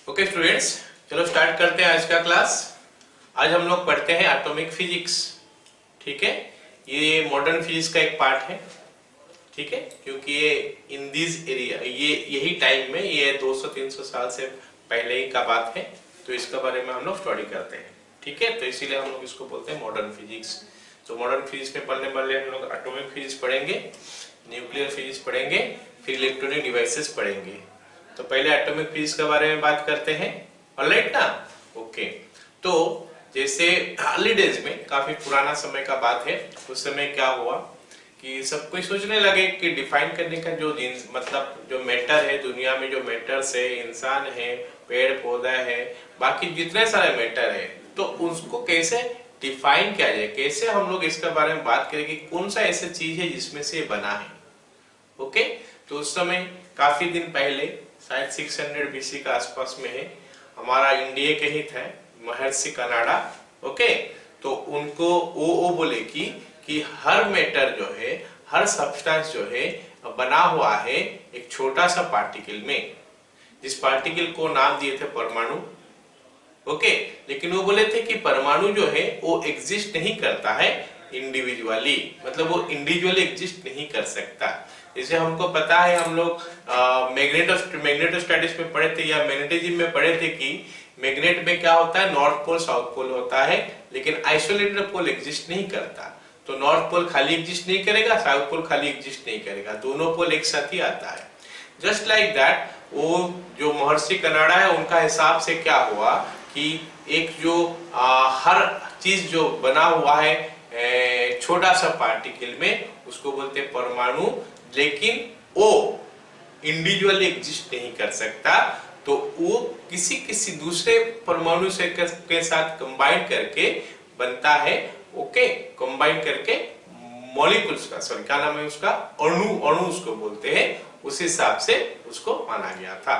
Okay students, चलो start करते हैं आज का क्लास। आज हम लोग पढ़ते हैं एटॉमिक फिजिक्स। ठीक है, ये मॉडर्न फिजिक्स का एक पार्ट है। ठीक है, क्योंकि ये इन दिस एरिया ये यही टाइम में ये 200-300 साल से पहले ही का बात है, तो इसके बारे में हम लोग स्टडी करते हैं। ठीक है, तो इसीलिए हम लोग इसको बोलते हैं मॉडर्न फिजिक्स। तो मॉडर्न फिजिक्स में पढ़ने वाले हम लोग एटॉमिक फिजिक्स पढ़ेंगे, न्यूक्लियर फिजिक्स पढ़ेंगे, फिर इलेक्ट्रॉनिक डिवाइसेस पढ़ेंगे। तो पहले एटॉमिक फिजिक्स के बारे में बात करते हैं। ऑलराइट ना? ओके, तो जैसे अर्ली डेज में, काफी पुराना समय का बात है, उस समय क्या हुआ कि सब कोई सोचने लगे कि डिफाइन करने का जो मतलब जो मैटर है दुनिया में, जो मैटर्स है, इंसान है, पेड़ पौधा है, बाकी जितने सारे मैटर है, तो उसको कैसे डिफाइन किया जाए, कैसे हम लोग इसके बारे में बात करें कि कौन सा ऐसा चीज है जिसमें से बना है। ओके, तो उस समय काफी दिन पहले, शायद 600 BC का आसपास में है, हमारा इंडिया के ही थे महर्षि कनाडा। ओके, तो उनको वो बोले कि हर मैटर जो है, हर सब्सटेंस जो है बना हुआ है एक छोटा सा पार्टिकल में, जिस पार्टिकल को नाम दिए थे परमाणु। ओके, लेकिन वो बोले थे कि परमाणु जो है वो एग्जिस्ट नहीं करता है इंडिविजुअली, मतलब वो इंडिविजुअली एग्जिस्ट नहीं कर सकता। जैसे हमको पता है, हम लोग मैग्नेटोस्टैटिक्स में पढ़े थे या मैग्नेटिज्म में पढ़े थे कि मैग्नेट में क्या होता है, नॉर्थ पोल साउथ पोल होता है, लेकिन आइसोलेटेड पोल एग्जिस्ट नहीं करता। तो नॉर्थ पोल खाली एग्जिस्ट नहीं करेगा, साउथ पोल खाली एग्जिस्ट नहीं करेगा, दोनों पोल एक साथ ही आता है। जस्ट लाइक दैट, वो जो महर्षि कनाडा है उनका हिसाब से क्या हुआ कि एक जो हर चीज जो बना हुआ है छोटा सा पार्टिकल में, उसको बोलते हैं परमाणु, लेकिन वो इंडिविजुअली एग्जिस्ट नहीं कर सकता। तो वो किसी दूसरे परमाणु से के साथ कंबाइन करके बनता है। ओके, कंबाइन करके मॉलिक्यूल्स का, सॉरी क्या नाम है उसका, अणु उसको बोलते हैं। उस हिसाब से उसको माना गया था।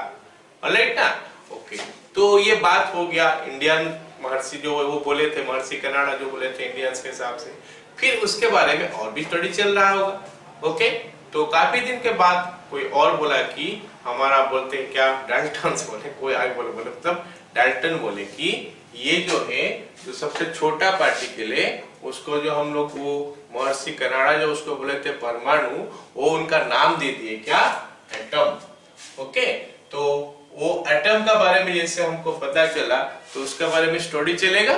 ऑलराइट ना? ओके, तो ये बात हो गया इंडियन महर्षि जो वो बोले थे, महर्षि कनाडा जो बोले थे इंडियंस के हिसाब से। फिर उसके बारे में और भी स्टडी चल रहा होगा। ओके, तो काफी दिन के बाद कोई और बोला कि हमारा, बोलते हैं क्या, डाल्टन बोले, कोई आगे बोले मतलब डाल्टन बोले कि ये जो है, जो सबसे छोटा पार्टिकल है, उसको जो हम लोग वो महर्षि कनाडा जो उसको बोले थे परमाणु, वो उनका नाम दे दिए क्या, एटम। ओके, तो वो एटम का बारे में जैसे हमको पता चला, तो उसके बारे में स्टडी चलेगा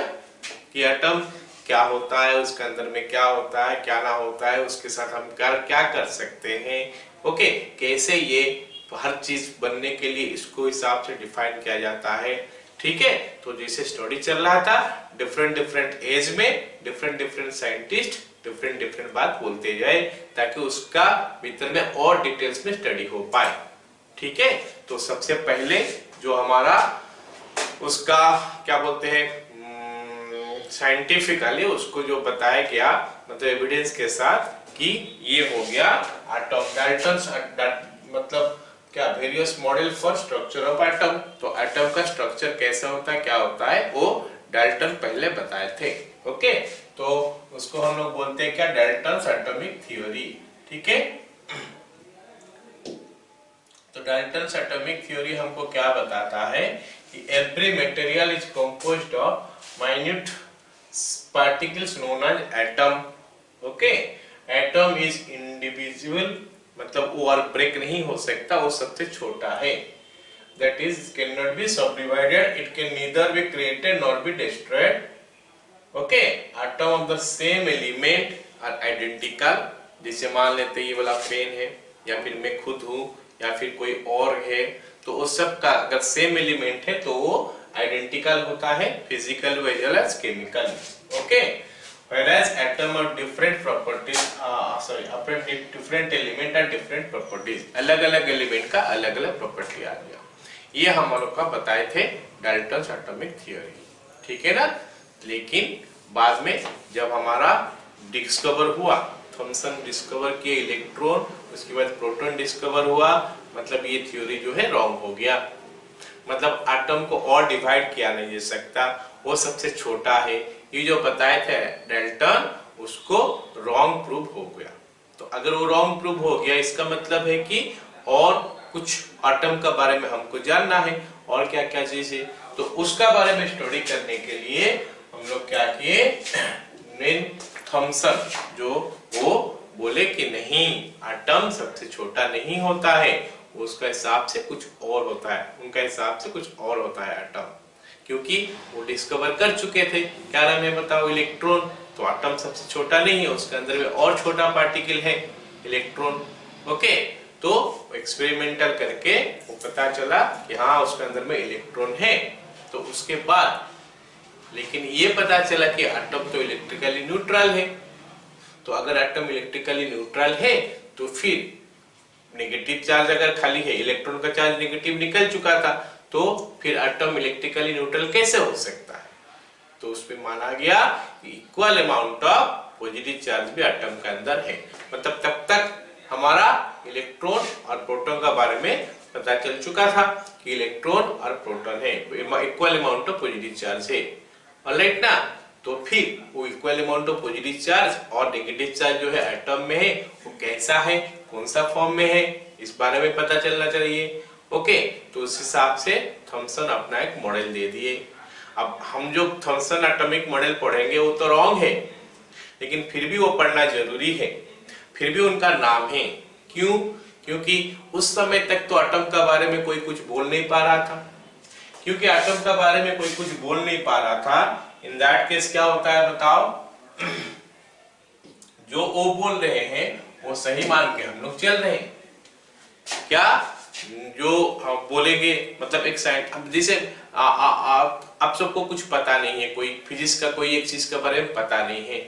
कि एटम क्या होता है, उसके अंदर में क्या होता है, क्या ना होता है, उसके साथ हम क्या कर सकते हैं। ओके, कैसे ये हर चीज बनने के लिए इसको हिसाब से डिफाइन किया जाता है। ठीक है, तो जैसे स्टडी चल रहा था, डिफरेंट एज में डिफरेंट साइंटिस्ट डिफरेंट बात बोलते जाए, ताकि उसका भीतर में और डिटेल्स में स्टडी हो पाए। ठीक है, तो सबसे पहले जो हमारा उसका क्या बोलते हैं, साइंटिफिकली उसको जो बताया गया, मतलब एविडेंस के साथ, कि ये हो गया एटम। डाल्टन्स मतलब क्या, various model for structure of atom. तो एटम का स्ट्रक्चर कैसा होता है, क्या होता है, वो डाल्टन पहले बताए थे। ओके, तो उसको हम लोग बोलते हैं क्या, डाल्टन्स एटॉमिक थ्योरी। ठीक है, तो डाल्टन्स एटॉमिक थ्योरी हमको क्या बताता है कि every material is composed of minute particles known as atom. Okay, atom is individual, मतलब वो और ब्रेक नहीं हो सकता, वो सबसे छोटा है। That is can not be subdivided, it can neither be created not be destroyed. Okay, atom of the same element are identical. जैसे मान लेते ये वाला पेन है, या फिर मैं खुद हूं, या फिर कोई और है, तो वो सब का अगर सेम एलिमेंट है तो वो आइडेंटिकल होता है, physical as well as chemical. Okay, whereas atom have different properties, different element and different properties, अलग अलग एलिमेंट का अलग अलग प्रॉपर्टी आ गया। ये हम लोग का बताए थे डाल्टन्स एटॉमिक थ्योरी। ठीक है ना? लेकिन बाद में जब हमारा डिस्कवर हुआ, थॉमसन डिस्कवर किए इलेक्ट्रॉन, उसके बाद प्रोटॉन डिस्कवर हुआ, मतलब ये थ्योरी जो है रॉन्ग हो गया। मतलब एटम को और डिवाइड किया नहीं जा सकता, वो सबसे छोटा है, ये जो बताए थे डाल्टन, उसको रॉन्ग प्रूव हो गया। तो अगर वो रॉन्ग प्रूव हो गया, इसका मतलब है कि और कुछ एटम के बारे में हमको जानना है, और क्या क्या चीज है। तो उसका बारे में स्टडी करने के लिए हम लोग क्या किए, मेन थॉमसन जो वो बोले कि नहीं एटम सबसे छोटा नहीं होता है, उसका हिसाब से कुछ और होता है, उनका हिसाब से कुछ और होता है एटम, क्योंकि वो डिस्कवर कर चुके थे। क्या नाम है बताओ, इलेक्ट्रॉन। तो एटम सबसे छोटा नहीं है, उसके अंदर में और छोटा पार्टिकल है इलेक्ट्रॉन। ओके, तो एक्सपेरिमेंटल करके वो पता चला कि हाँ उसके अंदर में इलेक्ट्रॉन है। तो उसके बाद लेकिन ये पता चला कि एटम तो इलेक्ट्रिकली न्यूट्रल है। तो अगर एटम इलेक्ट्रिकली न्यूट्रल है तो फिर नेगेटिव चार्ज अगर खाली है, इलेक्ट्रॉन का चार्ज नेगेटिव निकल चुका था, तो फिर एटम इलेक्ट्रिकली न्यूट्रल कैसे हो सकता है। तो उसमें माना गया कि equal amount of positive charge भी एटम के अंदर है। मतलब तब तक हमारा इलेक्ट्रॉन और प्रोटॉन का बारे में पता चल चुका था कि इलेक्ट्रॉन और प्रोटॉन है, equal amount of positive charge है। ऑलराइट ना। तो फिर वो equal amount of positive charge और नेगेटिव चार्ज जो है एटम में है वो कैसा है, कौन सा फॉर्म में है, इस बारे में पता चलना चाहिए। ओके, तो उस हिसाब से थॉमसन अपना एक मॉडल दे दिए। अब हम जो थॉमसन एटॉमिक मॉडल पढ़ेंगे वो तो रॉन्ग है, लेकिन फिर भी वो पढ़ना जरूरी है, फिर भी उनका नाम है। क्यों? क्योंकि उस समय तक तो एटम का बारे में कोई कुछ बोल नहीं पा रहा था। क्योंकि एटम का बारे में कोई कुछ बोल नहीं पा रहा था, इन दैट केस क्या होता है बताओ, जो वो बोल रहे हैं वो सही मान के हम लोग चल रहे हैं। क्या जो हम बोलेंगे, मतलब एक साइंस जैसे आप सबको कुछ पता नहीं है, कोई फिजिक्स का कोई एक चीज के बारे में पता नहीं है,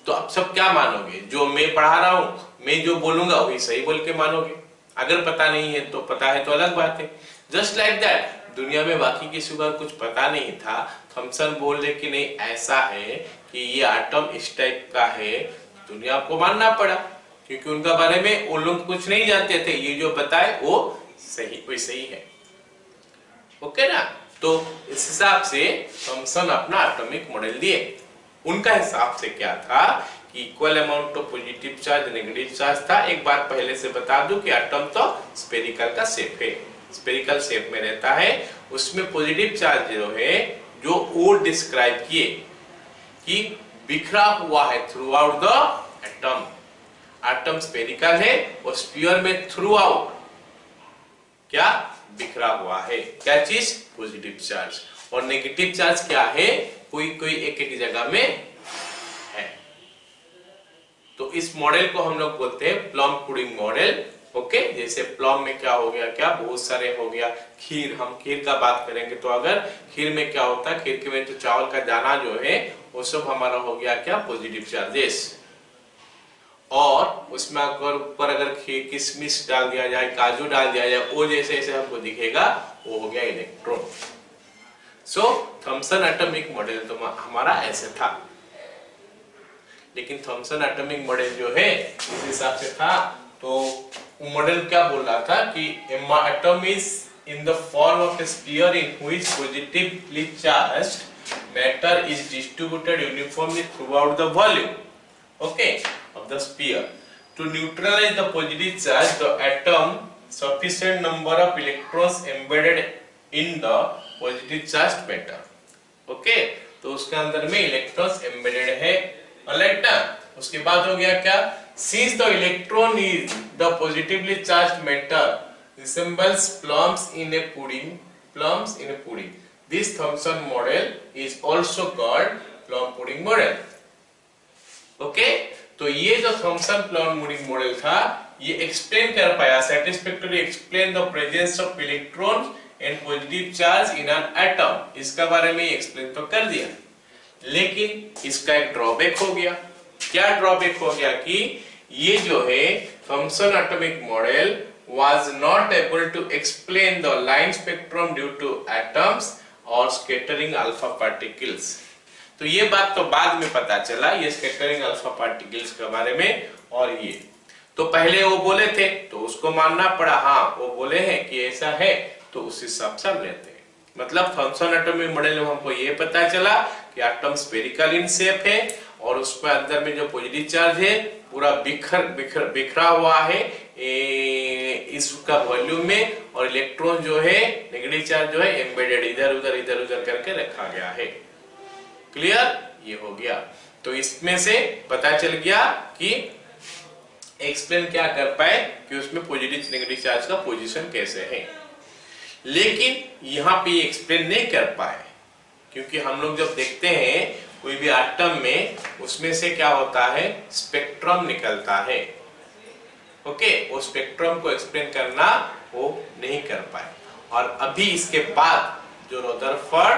तो आप सब क्या मानोगे, जो मैं पढ़ा रहा हूं मैं जो बोलूंगा वही सही बोल के मानोगे। अगर पता नहीं है तो पता है तो अलग बात है। जस्ट लाइक दैट दुनिया में बाकी किसी को कुछ पता नहीं था, थॉमसन बोल रहे कि नहीं ऐसा है कि ये एटम इस टाइप का है, दुनिया को मानना पड़ा, क्योंकि उनका बारे में वो लोग कुछ नहीं जानते थे, ये जो बताए वो सही है। ओके ना। तो इस हिसाब से थॉमसन अपना एटॉमिक मॉडल दिए। उनका हिसाब से क्या था कि equal amount of positive charge negative charge था। एक बार पहले से बता दूं कि एटम तो स्फेरिकल का शेप है, स्फेरिकल शेप में रहता है। उसमें पॉजिटिव चार्ज जो है, जो वो डिस्क्राइब किए कि बिखरा हुआ है through out the atom. Atom spherical है और स्फीयर में थ्रू आउट क्या बिखरा हुआ है, क्या चीज, पॉजिटिव चार्ज। और नेगेटिव चार्ज क्या है, कोई कोई एक एक जगह में है। तो इस मॉडल को हम लोग बोलते हैं प्लम पुडिंग मॉडल। ओके, जैसे प्लम में क्या हो गया, क्या बहुत सारे हो गया, खीर, हम खीर का बात करेंगे तो अगर खीर में क्या होता है, खीर के में तो चावल का दाना जो है वो सब हमारा हो गया क्या, पॉजिटिव चार्जेस। और उसमें अगर ऊपर अगर किशमिश डाल दिया जाए, काजू डाल दिया जाए, वो जैसे जैसे हमको दिखेगा वो हो गया इलेक्ट्रॉन। सो थॉमसन एटॉमिक मॉडल तो हमारा ऐसे था। लेकिन थॉमसन एटॉमिक मॉडल जो है इस हिसाब से था, तो मॉडल क्या बोल रहा था कि atom is in the form of A sphere in which positively charged matter is distributed uniformly through out the volume, okay, of the sphere. To neutralize the positive charge, the atom sufficient number of electrons embedded in the positive charged matter. Okay, तो उसके अंदर में electrons embedded है। Alright ना। उसके बाद हो गया क्या, since the electron is the positively charged matter resembles plums in a pudding, this Thomson model is also called plum pudding model. Okay, तो ये जो थॉमसन प्लम पुडिंग मॉडल था, ये एक्सप्लेन कर पाया, satisfactory explain the presence of electron and positive charge in an atom. इसका बारे में एक्सप्लेन तो कर दिया, लेकिन इसका एक ड्रॉबैक हो गया। क्या ड्रॉबैक हो गया कि ये जो है Thomson atomic model was not able to explain the line spectrum due to atoms or scattering alpha particles. तो ये बात तो बाद में पता चला, ये स्कैटरिंग अल्फा पार्टिकल्स के बारे में। और ये तो पहले वो बोले थे तो उसको मानना पड़ा, हाँ वो बोले हैं कि ऐसा है तो उस हिसाब से हम लेते हैं। मतलब थॉमसन एटॉमिक मॉडल में हमको ये पता चला कि एटम स्फेरिकल इन शेप है और उसके अंदर में जो पॉजिटिव चार्ज है पूरा बिखरा हुआ है इसका वॉल्यूम में, और इलेक्ट्रॉन जो है नेगेटिव चार्ज जो है एम्बेडेड इधर उधर करके रखा गया है। क्लियर, ये हो गया। तो इसमें से पता चल गया कि एक्सप्लेन क्या कर पाए कि उसमें पॉजिटिव नेगेटिव चार्ज का पोजीशन कैसे है, लेकिन यहाँ पे एक्सप्लेन नहीं कर पाए क्योंकि हम लोग जब देखते हैं कोई भी एटम में उसमें से क्या होता है, स्पेक्ट्रम निकलता है। ओके, वो स्पेक्ट्रम को एक्सप्लेन करना वो नहीं कर पाए। और अभी इसके बाद जो रदरफोर्ड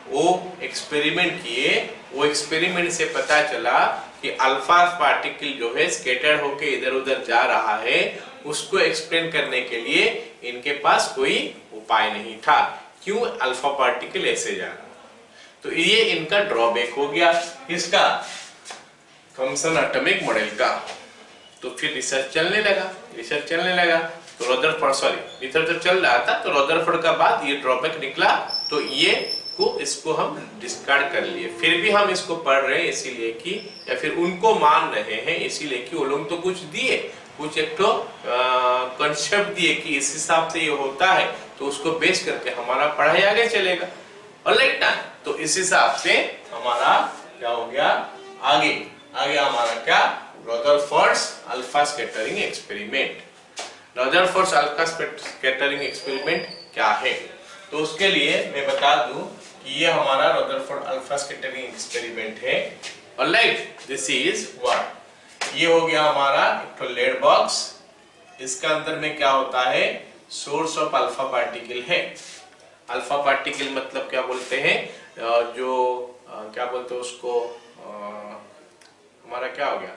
वो एक्सपेरिमेंट किए, वो एक्सपेरिमेंट से पता चला कि अल्फा पार्टिकल जो है स्कैटर्ड होके इधर उधर जा रहा है, उसको एक्सप्लेन करने के लिए इनके पास कोई उपाय नहीं था। क्यों अल्फा पार्टिकल ऐसे जा रहा, तो ये इनका ड्रॉबैक हो गया इसका थॉमसन एटॉमिक मॉडल का। तो फिर रिसर्च चलने लगा तो रदरफोर्ड रिसर्च चल रहा था, तो रदरफोर्ड का बाद ये ड्रॉबैक निकला, तो इसको हम डिस्कार्ड कर लिए। फिर भी हम इसको पढ़ रहे हैं इसीलिए कि, या फिर उनको मान रहे हैं इसीलिए कि वो लोग तो कुछ दिए, कुछ एक तो कॉन्सेप्ट दिए कि इस हिसाब से ये होता है, तो उसको बेस करके हमारा पढ़ाई आगे चलेगा। ऑलराइट ना, तो इस हिसाब से हमारा क्या हो गया, आगे हमारा क्या, Rutherford's alpha scattering experiment. Rutherford's alpha scattering experiment क्या है, तो उसके लिए मैं बता दूं कि ये हमारा रदरफोर्ड अल्फा स्कैटरिंग एक्सपेरिमेंट है। ऑलराइट, दिस इज व्हाट, ये हो गया हमारा एक तो लेड बॉक्स। इसका अंदर में क्या होता है, सोर्स ऑफ अल्फा पार्टिकल है। अल्फा पार्टिकल मतलब क्या बोलते हैं, जो क्या बोलते हैं उसको, हमारा क्या हो गया,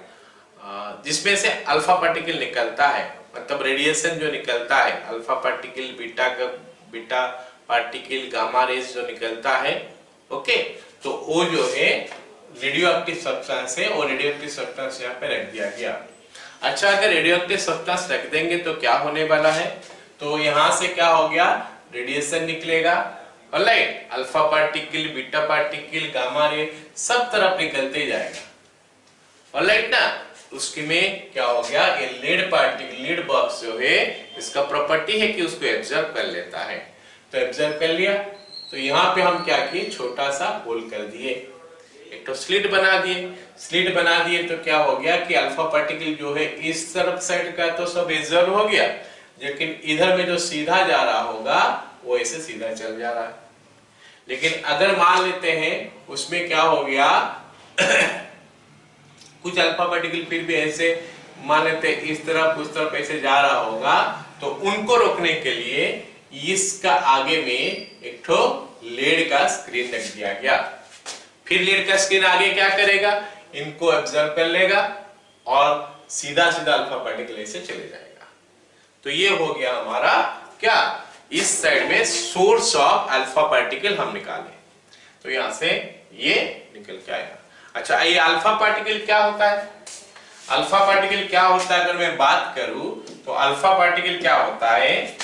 जिसमें से अल्फा पार्टिकल निकलता है, मतलब रेडिएशन जो निकलता है, alpha particle, beta particle, gamma rays जो निकलता है। ओके, तो वो जो है रेडियो एक्टिव सब्सटेंस है, और रेडियो एक्टिव सब्सटेंस यहाँ पे रख दिया गया। अच्छा, अगर रेडियो एक्टिव सब्सटेंस रख देंगे तो क्या होने वाला है, तो यहाँ से क्या हो गया, रेडिएशन निकलेगा। Alright, alpha particle, beta particle, gamma ray सब तरफ निकलते जाएगा। ऑलराइट ना, उसके में क्या हो गया, ये लीड पार्टिकल, लीड बॉक्स जो है, इसका प्रॉपर्टी है कि उसको एब्जॉर्ब कर लेता है। तो एब्जॉर्ब कर लिया, तो यहाँ पे हम क्या किए, छोटा सा होल कर दिए, एक तो स्लिट बना दिए। तो क्या हो गया कि अल्फा पार्टिकल जो है इस तरफ साइड का तो सब एब्जॉर्ब हो गया, लेकिन इधर में जो सीधा जा रहा होगा वो ऐसे सीधा चल जा रहा है। लेकिन अगर मान लेते हैं उसमें क्या हो गया कुछ अल्फा पार्टिकल फिर भी ऐसे मान लेते इस तरफ उस तरफ ऐसे जा रहा होगा, तो उनको रोकने के लिए इसका आगे में एक ठो लेड का स्क्रीन रख दिया गया। फिर लेड का स्क्रीन आगे क्या करेगा, इनको ऑब्जर्व कर लेगा और सीधा अल्फा पार्टिकल ऐसे चले जाएगा। तो ये हो गया हमारा क्या, इस साइड में सोर्स ऑफ अल्फा पार्टिकल हम निकाले, तो यहां से ये निकल के आया। अच्छा, ये अल्फा पार्टिकल क्या होता है, अल्फा पार्टिकल क्या होता है, अगर मैं बात करूं तो अल्फा पार्टिकल क्या होता है,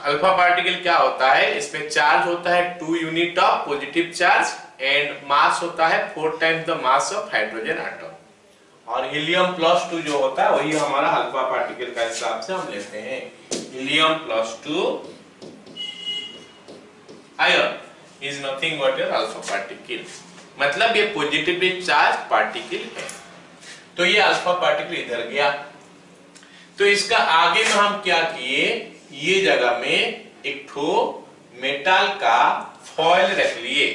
अल्फा पार्टिकल क्या होता है, इसमें चार्ज होता है 2 unit of positive charge and mass होता है 4 times the mass of hydrogen atom, और हीलियम प्लस 2 जो होता है वही हमारा अल्फा पार्टिकल का हिसाब से हम लेते हैं। Helium plus 2 ion is nothing but your alpha particle, मतलब ये पॉजिटिवली चार्ज पार्टिकल है। तो ये अल्फा पार्टिकल इधर गया, तो इसका आगे में हम क्या किए, ये जगह में एक ठो मेटल का फॉयल रख लिए।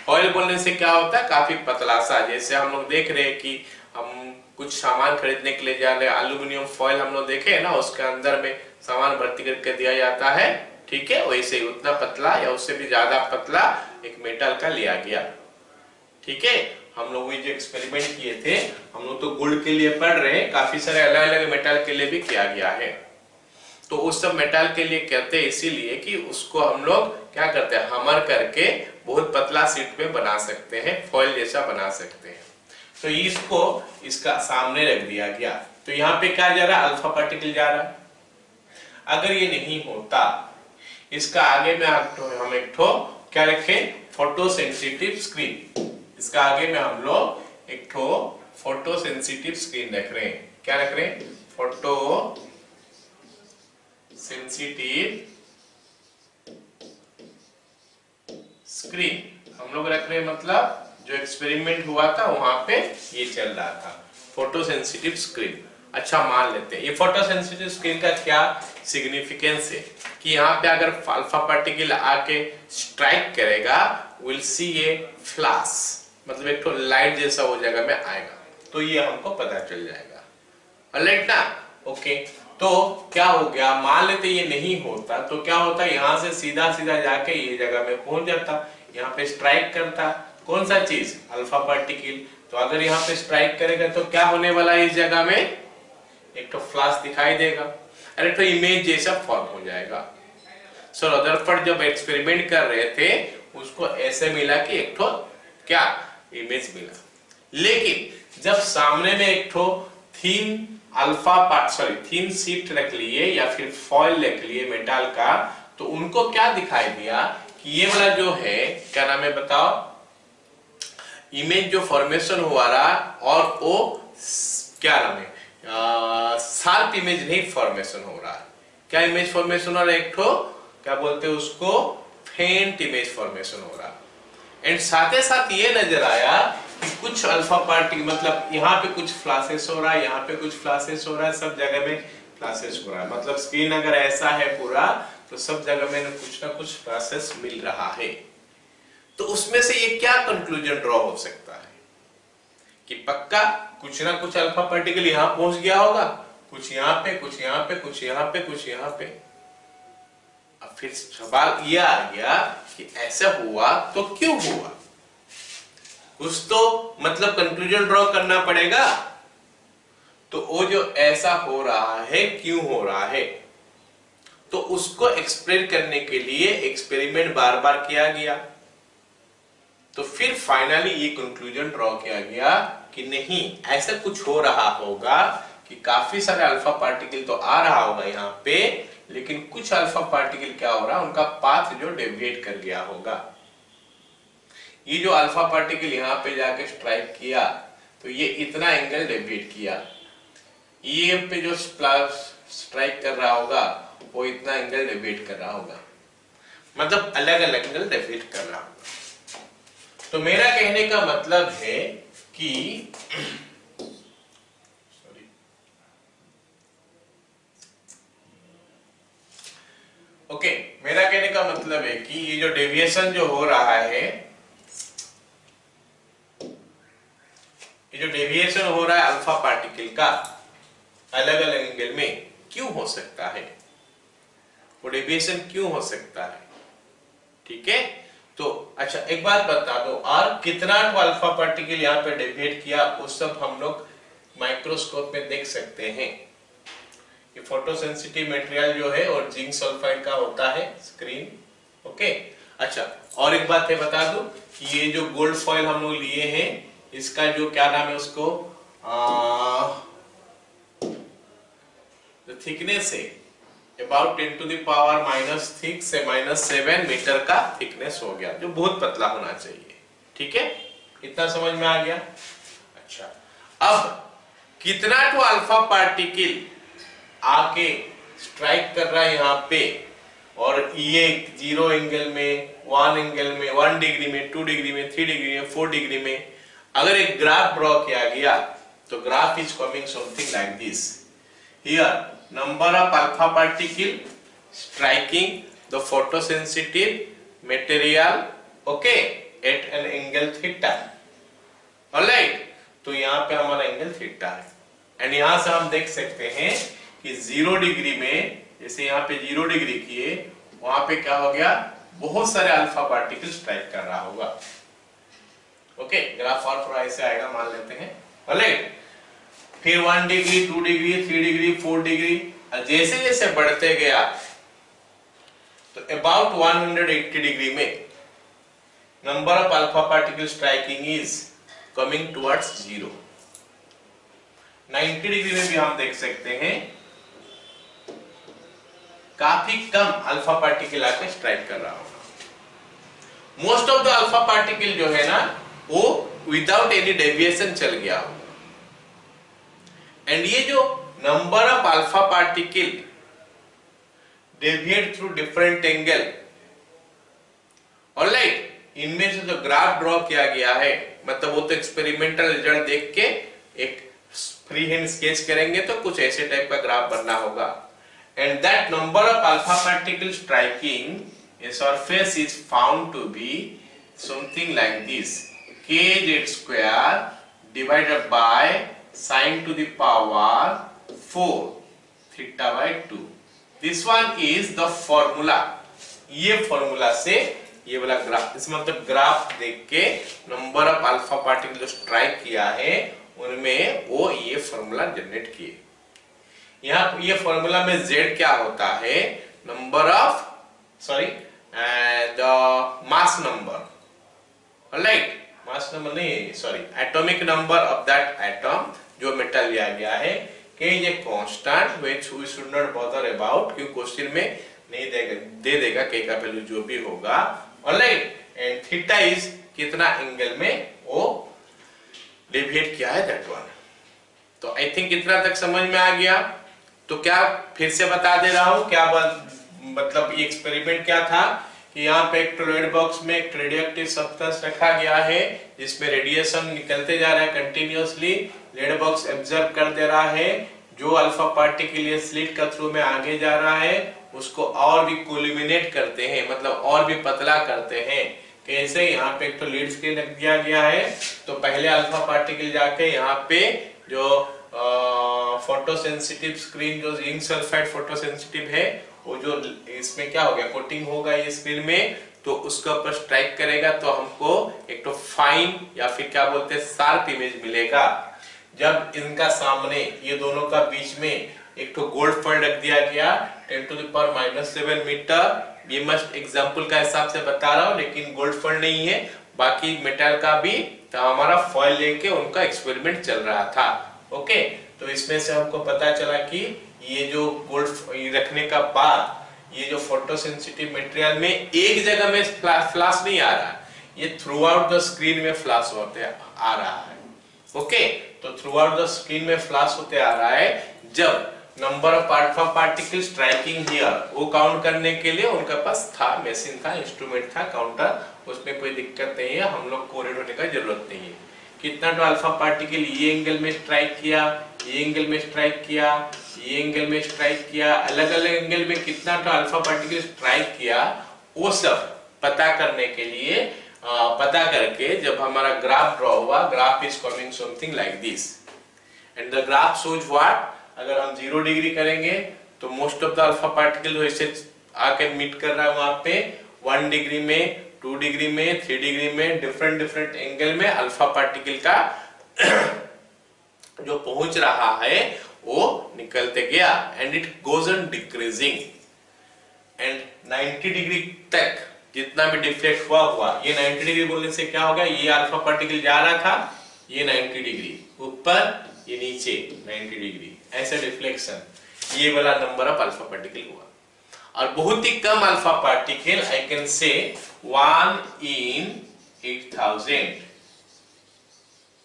फॉयल बोलने से क्या होता है, काफी पतला सा, जैसे हम लोग देख रहे हैं कि हम कुछ सामान खरीदने के लिए जा रहे हैं, एल्यूमिनियम फॉयल हम लोग देखे है ना, उसके अंदर में सामान भर्ती करके दिया जाता है, ठीक है, वैसे ही उतना पतला या उससे भी ज्यादा पतला एक मेटल का लिया गया। ठीक है, हम लोग जो एक्सपेरिमेंट किए थे, हम लोग तो गोल्ड के लिए पढ़ रहे हैं, काफी सारे अलग अलग मेटल के लिए भी किया गया है। तो उस सब मेटल के लिए कहते हैं इसीलिए कि उसको हम लोग क्या करते हैं, हमर करके बहुत पतला शीट में बना सकते हैं, फॉयल जैसा बना सकते हैं। तो इसको इसका सामने रख दिया गया, तो यहाँ पे क्या जा रहा है, अल्फा पार्टिकल जा रहा है। अगर ये नहीं होता, इसका आगे में हम एक ठो क्या रखें, फोटो सेंसिटिव स्क्रीन, इसका आगे में हम लोग एक ठो फोटो सेंसिटिव स्क्रीन रख रहे हैं। क्या रख रहे हैं, फोटो सेंसिटिव स्क्रीन हम लोग रख रहे हैं, मतलब जो एक्सपेरिमेंट हुआ था वहां पे ये चल रहा था, फोटो सेंसिटिव स्क्रीन। अच्छा मान लेते हैं ये फोटो सेंसिटिव स्क्रीन का क्या सिग्निफिकेंस है कि यहाँ पे अगर अल्फा पार्टिकल आके स्ट्राइक करेगा, विल सी ए फ्लैश, मतलब एक तो लाइट जैसा हो जाएगा में आएगा, तो ये हमको पता चल जाएगा। ऑलराइट ना, ओके। तो क्या हो गया, मान लेते ये नहीं होता तो क्या होता, यहाँ से सीधा सीधा जाके ये जगह में पहुंच जाता, यहाँ पे स्ट्राइक करता कौन सा चीज, अल्फा पार्टिकल। तो अगर यहाँ पे स्ट्राइक करेगा तो क्या होने वाला है, इस जगह में एक तो फ्लैश दिखाई देगा, अरे तो इमेज जैसा फॉर्म हो जाएगा। सो रदरफोर्ड जब एक्सपेरिमेंट कर रहे थे उसको ऐसे मिला कि एक तो क्या इमेज मिला, लेकिन जब सामने में एक तो थीन थीन शीट रख लिए या फिर फॉइल रख लिए मेटल का, तो उनको क्या दिखाई दिया कि ये वाला जो है क्या नाम है बताओ, इमेज जो फॉर्मेशन हुआ रहा और वो क्या नाम है, शार्प इमेज नहीं फॉर्मेशन हो रहा है। क्या इमेज फॉर्मेशन हो रहा है, एक तो क्या बोलते हैं उसको, फेंट इमेज फॉर्मेशन हो रहा। एंड साथ ही साथ ये नजर आया कि कुछ अल्फा पार्टिकल, मतलब यहाँ पे कुछ फ्लैशेस हो रहा है, यहाँ पे कुछ फ्लैशेस हो रहा है, सब जगह में फ्लैशेस हो रहा है, मतलब स्क्रीन अगर ऐसा है पूरा तो सब जगह में कुछ ना कुछ फ्लैशेस मिल रहा है। तो उसमें से ये क्या कंक्लूजन ड्रॉ हो सकता है कि पक्का कुछ ना कुछ अल्फा पार्टिकल यहां पहुंच गया होगा, कुछ यहाँ पे, कुछ यहाँ पे, कुछ यहाँ पे, कुछ यहाँ पे। अब फिर सवाल ये आ गया कि ऐसा हुआ तो क्यों हुआ, कुछ तो मतलब कंक्लूजन ड्रॉ करना पड़ेगा। तो वो जो ऐसा हो रहा है क्यों हो रहा है, तो उसको एक्सप्लेन करने के लिए एक्सपेरिमेंट बार बार किया गया। तो फिर फाइनली ये कंक्लूजन ड्रॉ किया गया कि नहीं, ऐसा कुछ हो रहा होगा कि काफी सारे अल्फा पार्टिकल तो आ रहा होगा यहाँ पे, लेकिन कुछ अल्फा पार्टिकल क्या हो रहा, उनका पाथ जो डेविएट कर गया होगा। ये जो अल्फा पार्टिकल यहाँ पे जाके स्ट्राइक किया तो ये इतना एंगल डेविएट किया, ये पे जो स्ट्राइक कर रहा होगा वो इतना एंगल डेविएट कर रहा होगा, मतलब अलग अलग एंगल डेविएट कर रहा होगा। तो मेरा कहने का मतलब है कि मेरा कहने का मतलब है कि ये जो डेविएशन जो हो रहा है, ये जो डेविएशन हो रहा है अल्फा पार्टिकल का अलग अलग एंगल में क्यों हो सकता है, वो डेविएशन क्यों हो सकता है, ठीक है। तो अच्छा एक बात बता दो, और कितना अल्फा पार्टिकल यहाँ पे डेविएट किया वो सब हम लोग माइक्रोस्कोप में देख सकते हैं। ये फोटोसेंसिटिव मटेरियल जो है और जिंक सल्फाइड का होता है स्क्रीन, ओके। अच्छा और एक बात है बता दूं कि ये जो गोल्ड फॉइल हम लोग लिए हैं इसका जो क्या नाम है उसको, थिकनेस है अबाउट 10 to the power -6 से -7 मीटर का थिकनेस हो गया, जो बहुत पतला होना चाहिए, ठीक है। इतना समझ में आ गया। अच्छा अब कितना तो अल्फा पार्टिकल आके स्ट्राइक कर रहा है यहाँ पे, और ये 0 एंगल में, 1 एंगल में, 1 डिग्री में, 2 डिग्री में, 3 डिग्री में, 4 डिग्री में अगर एक ग्राफ ड्रॉ किया गया तो graph is coming something like this. Here number of alpha particle striking the photosensitive material, okay, at an angle theta, alright। तो यहाँ पे हमारा एंगल थीटा है, एंड यहाँ से हम देख सकते हैं कि 0 डिग्री में, जैसे यहाँ पे 0 डिग्री किए वहां पे क्या हो गया, बहुत सारे अल्फा पार्टिकल स्ट्राइक कर रहा होगा, ओके। ग्राफ और थोड़ा ऐसे आएगा मान लेते हैं, alright। फिर 1 डिग्री, 2 डिग्री, 3 डिग्री, 4 डिग्री, जैसे जैसे बढ़ते गया तो अबाउट 180 डिग्री में number of alpha particle striking is coming towards 0। 90 degree में भी हम देख सकते हैं काफी कम अल्फा पार्टिकल आके स्ट्राइक कर रहा होगा। Most of the alpha particle जो है ना वो विदाउट एनी डेविएशन चल गया होगा, एंड ये जो number of alpha particle deviate through different angle. Alright, इनमें से जो ग्राफ ड्रॉ किया गया है, मतलब वो तो एक्सपेरिमेंटल रिजल्ट देख के एक फ्री हैंड स्केच करेंगे तो कुछ ऐसे टाइप का ग्राफ बनना होगा। And that number of alpha particle striking a surface is found to be something like this, kz square divided by sin to the power 4 theta by 2. This one is the formula. ये formula से ये वाला graph, इस मतलब graph देख के number of alpha particle जो strike किया है उनमें वो ये फॉर्मूला जनरेट किए। यहाँ ये फॉर्मूला में z क्या होता है, number of mass number, alright, mass number नहीं sorry atomic number of that atom जो मेटल लिया गया है, के ये constant which we should not bother about, क्योंकि क्वेश्चन में नहीं देगा, दे देगा के का वैल्यू जो भी होगा, ऑलराइट। एंड थीटा इज कितना एंगल में वो डेविएट किया है, दैट वन। तो आई थिंक इतना तक समझ में आ गया। तो क्या फिर से बता दे रहा हूं क्या मतलब ये एक्सपेरिमेंट क्या था कि यहाँ पे एक टॉयलेट बॉक्स में एक रेडियोएक्टिव सब्सटेंस रखा गया है जिसमें रेडिएशन निकलते जा रहा है कंटिन्यूअसली, लेड बॉक्स एब्जॉर्ब कर दे रहा है, जो अल्फा पार्टिकल ये स्लिट के थ्रू में आगे जा रहा है उसको और भी कोल्यूमिनेट करते हैं, मतलब और भी पतला करते हैं। कैसे, यहाँ पे एक तो लीड स्क्रीन रख दिया गया है, तो पहले अल्फा पार्टिकल जाके यहाँ पे जो फोटोसेंसिटिव स्क्रीन, जो जिंक सल्फाइड फोटोसेंसिटिव है, वो जो इसमें क्या हो गया, कोटिंग होगा ये स्क्रीन में, तो उसके ऊपर स्ट्राइक करेगा तो हमको एक तो फाइन या फिर क्या बोलते हैं शार्प इमेज मिलेगा। जब इनका सामने ये दोनों का बीच में एक तो गोल्ड फॉइल रख दिया गया 10⁻⁷ मीटर, ये मस्ट एग्जांपल का हिसाब से बता रहा हूँ, लेकिन गोल्ड फॉइल नहीं है, बाकी मेटल का भी तो हमारा फॉइल लेके उनका एक्सपेरिमेंट चल रहा था। ओके, तो इसमें से हमको पता चला कि ये जो गोल्ड रखने का बाद ये जो फोटोसेंसिटिव मटेरियल में एक जगह में फ्लैश नहीं आ रहा, ये थ्रू आउट द स्क्रीन में फ्लैश होते आ रहा है। ओके, तो थ्रू आउट द स्क्रीन में फ्लैश होते आ रहा है। जब number of alpha particle striking here वो काउंट करने के लिए उनके पास था, मशीन था, इंस्ट्रूमेंट था, काउंटर, उसमें कोई दिक्कत नहीं है, हम लोग कोरिलेट होने का जरूरत नहीं है। कितना तो अल्फा पार्टिकल ये एंगल में स्ट्राइक किया, ये एंगल में स्ट्राइक किया, ये एंगल में स्ट्राइक किया, अलग अलग एंगल में कितना तो अल्फा पार्टिकल स्ट्राइक किया, वो सब पता करने के लिए पता करके जब हमारा ग्राफ ड्रॉ हुआ, graph is coming something like this and the graph shows what, अगर हम 0 डिग्री करेंगे तो most of the alpha particle जो ऐसे आके मीट कर रहा है वहां पे 1 डिग्री में, 2 डिग्री में, 3 डिग्री में, डिफरेंट एंगल में अल्फा पार्टिकल का जो पहुंच रहा है वो निकलते गया and it goes on decreasing and 90 degree तक जितना भी डिफ्लेक्ट हुआ, ये 90 डिग्री बोलने से क्या होगा, ये अल्फा पार्टिकल जा रहा था, ये 90 डिग्री ऊपर, ये नीचे 90 डिग्री, ऐसे डिफ्लेक्शन, ये वाला नंबर ऑफ अल्फा पार्टिकल हुआ। और बहुत ही कम alpha particle, I can say 1 in 8000,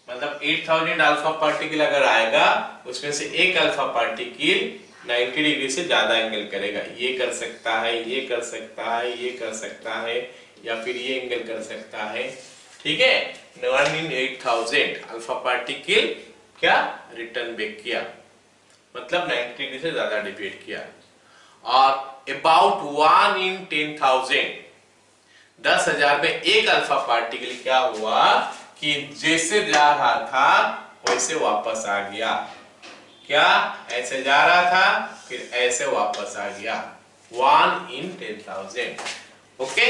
मतलब 8000 अल्फा पार्टिकल अगर आएगा उसमें से एक अल्फा पार्टिकल 90 डिग्री से ज्यादा एंगल करेगा, ये कर सकता है, ये कर सकता है, ये कर सकता है, या फिर ये एंगल कर सकता है, ठीक है। 1 in 8000 अल्फा पार्टिकल क्या रिटर्न बैक किया, मतलब 90 डिग्री से ज्यादा डिविएट किया। और अबाउट 1 in 10,000, 10,000 में एक अल्फा पार्टिकल क्या हुआ कि जैसे जा रहा था वैसे वापस आ गया, क्या ऐसे जा रहा था फिर ऐसे वापस आ गया, 1 in 10,000। Okay,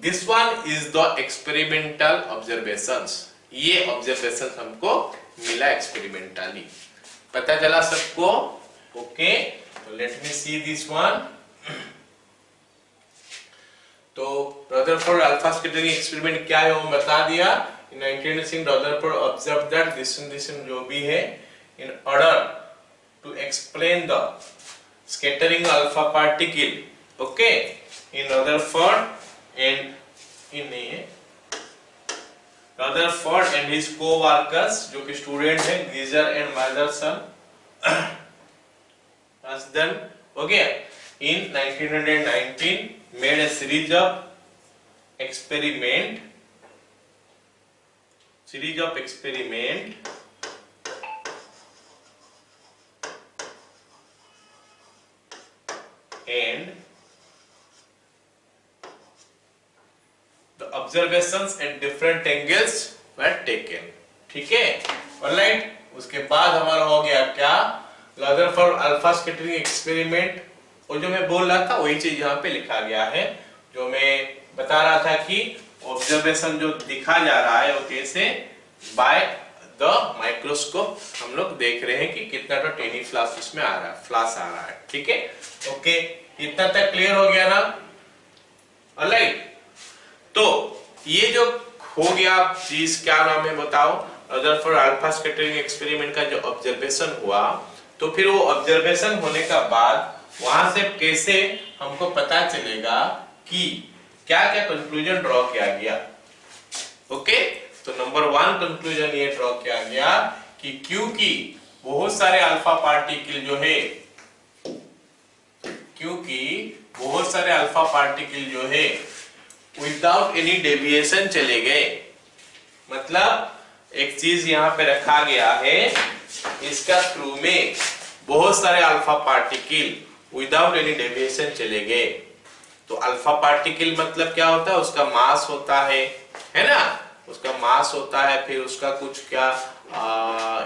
this one is the experimental observations, ये ऑब्जर्वेशन हमको मिला एक्सपेरिमेंटली, पता चला सबको। ओके, तो let me see this one. तो रदरफोर्ड अल्फा स्कैटरिंग एक्सपेरिमेंट क्या है वो बता दिया। In 1996 Rutherford observed that this जो भी है, in order to explain the scattering alpha particle, okay, in Rutherford and his co-workers जो कि स्टूडेंट है geyser and मैदरसन, okay, in 1919 made a series of experiment and the observations at different angles were taken. ठीक है, alright. उसके बाद हमारा हो गया क्या, रदरफोर्ड अल्फा स्कैटरिंग एक्सपेरिमेंट। वो जो मैं बोल रहा था वही चीज यहाँ पे लिखा गया है, जो मैं बता रहा था कि ऑब्जर्वेशन जो दिखा जा रहा है वो कैसे बाय द माइक्रोस्कोप हम लोग देख रहे हैं कि कितना तो टेनी फ्लास उसमें आ रहा है, फ्लास आ रहा है। ठीक है, ओके, इतना तक क्लियर हो गया ना, ऑलराइट। तो ये जो हो गया चीज, क्या नाम है बताओ, रदरफोर्ड अल्फा स्कैटरिंग एक्सपेरिमेंट का जो ऑब्जर्वेशन हुआ, तो फिर वो ऑब्जर्वेशन होने का बाद वहां से कैसे हमको पता चलेगा कि क्या क्या कंक्लूजन ड्रॉ किया गया। ओके, तो नंबर 1 कंक्लूजन ये ड्रॉ किया गया कि क्योंकि बहुत सारे अल्फा पार्टिकल जो है विदाउट एनी डेविएशन चले गए। मतलब एक चीज यहाँ पे रखा गया है, इसका थ्रू में बहुत सारे alpha particle without any deviation चले गए। तो अल्फा पार्टिकल मतलब क्या होता है, उसका मास होता है ना, उसका मास होता है, फिर उसका कुछ क्या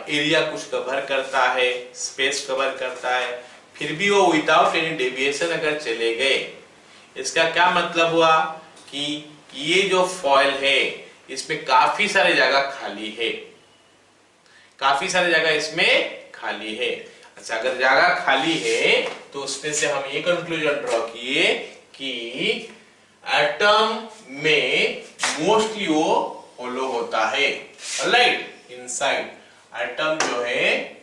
एरिया कुछ कवर करता है, स्पेस कवर करता है, फिर भी वो विदाउट एनी डेविएशन अगर चले गए, इसका क्या मतलब हुआ कि ये जो फॉयल है इसमें काफी सारे जगह खाली है, काफी सारे जगह इसमें खाली है। अच्छा, अगर जगह खाली है तो उसमें से हम ये कंक्लूजन ड्रॉ किए कि एटम में मोस्टली वो होलो होता है, राइट। इनसाइड एटम जो है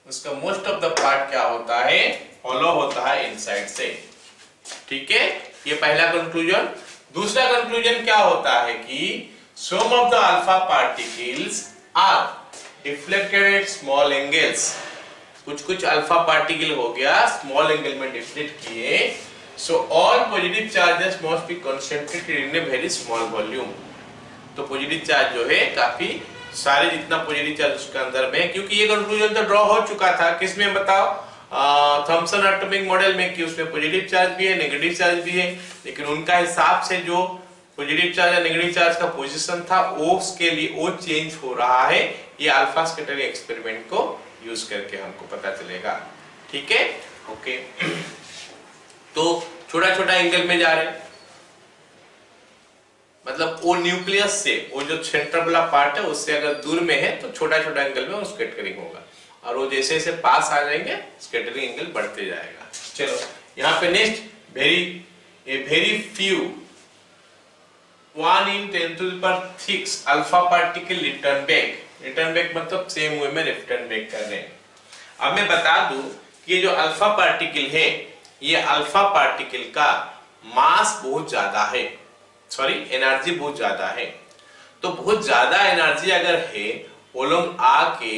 उसका मोस्ट ऑफ द पार्ट क्या होता है, होलो होता है इनसाइड से। ठीक है, ये पहला कंक्लूजन। दूसरा कंक्लूजन क्या होता है कि some of the alpha particles are deflected at small angles. कुछ अल्फा पार्टिकल हो गया स्मॉल एंगल में डिफ्लेक्ट किए, so all positive charges must be concentrated in a very small volume. तो पॉजिटिव चार्ज जो है काफी सारे, जितना पॉजिटिव चार्ज उसके अंदर में, क्योंकि ये कंक्लूजन तो ड्रॉ हो चुका था किसमें बताओ, थॉमसन एटॉमिक मॉडल में, कि उसमें पॉजिटिव चार्ज भी है नेगेटिव चार्ज भी है, लेकिन उनका हिसाब से जो पॉजिटिव चार्ज या नेगेटिव चार्ज का पोजीशन था वो उसके लिए वो चेंज हो रहा है। ये अल्फा स्कैटरिंग एक्सपेरिमेंट को यूज करके हमको पता चलेगा। ठीक है, ओके। तो छोटा छोटा एंगल में जा रहे, मतलब वो न्यूक्लियस से, वो जो सेंटर वाला पार्ट है उससे अगर दूर में है तो छोटा छोटा एंगल में वो स्कैटरिंग होगा, और वो जैसे जैसे पास आ जाएंगे स्कैटरिंग एंगल बढ़ते जाएगा। चलो यहाँ पे next, very few 1 in 10⁶ alpha particle return back. Return back मतलब सेम वे में रिटर्न बैक कर रहे हैं। अब मैं बता दूं कि ये जो अल्फा पार्टिकल है, ये अल्फा पार्टिकल का मास बहुत ज्यादा है, सॉरी एनर्जी बहुत ज्यादा है। तो बहुत ज्यादा एनर्जी अगर है, वो लोग आके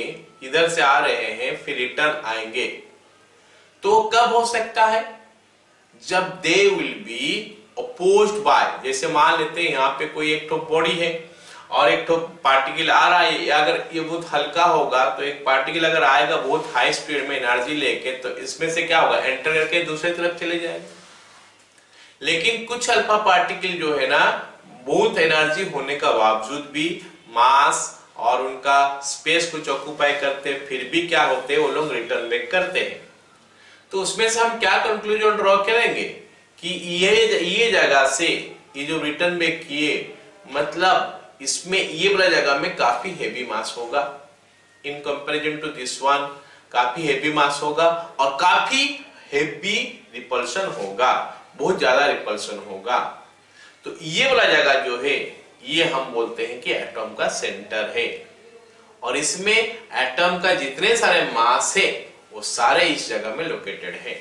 इधर से आ रहे हैं फिर रिटर्न आएंगे, तो कब हो सकता है, जब they will be opposed by, जैसे मान लेते हैं यहाँ पे कोई एक तो बॉडी है और एक तो पार्टिकल आ रहा है, अगर ये बहुत हल्का होगा तो एक पार्टिकल अगर आएगा बहुत हाई स्पीड में एनर्जी लेके, तो इसमें से क्या होगा, एंटर करके दूसरी तरफ चले जाएगा। लेकिन कुछ अल्फा पार्टिकल जो है ना, बहुत एनर्जी होने का बावजूद भी मास और उनका स्पेस कुछ ऑक्यूपाई करते, फिर भी क्या होते हैं, वो लोग रिटर्न बैक करते हैं। तो उसमें से हम क्या कंक्लूजन ड्रॉ करेंगे कि ये जगह से, ये जो रिटर्न बैक किए, मतलब इसमें ये वाला जगह में काफी हेवी मास होगा, in comparison to this one काफी हेवी मास होगा, और काफी हेवी रिपल्शन होगा, बहुत ज्यादा रिपल्शन होगा। तो ये वाला जगह जो है, ये हम बोलते हैं कि एटम का सेंटर है, और इसमें एटम का जितने सारे मास है वो सारे इस जगह में लोकेटेड है।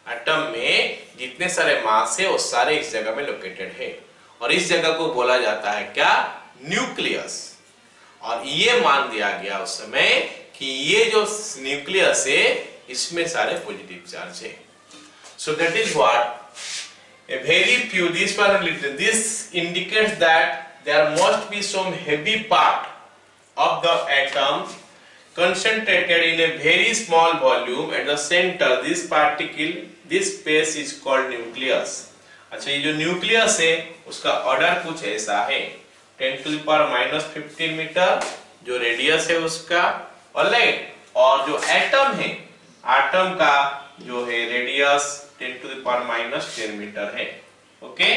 एटम में जितने सारे मास है वो सारे इस जगह में लोकेटेड है, और इस जगह को बोला जाता है क्या, न्यूक्लियस। और ये मान दिया गया उस समय कि ये जो न्यूक्लियस है इसमें सारे पॉजिटिव चार्ज है। So that is what a very few, this one, this indicates that there must be some heavy part of the atom concentrated in a very small volume at the center. This particle, this space is called nucleus. अच्छा, ये जो nucleus है उसका order कुछ ऐसा है, 10 to the power -15 metre जो radius है उसका, ऑलराइट, और जो एटम है, एटम का जो है radius 10 to the power -10 meter है। ओके,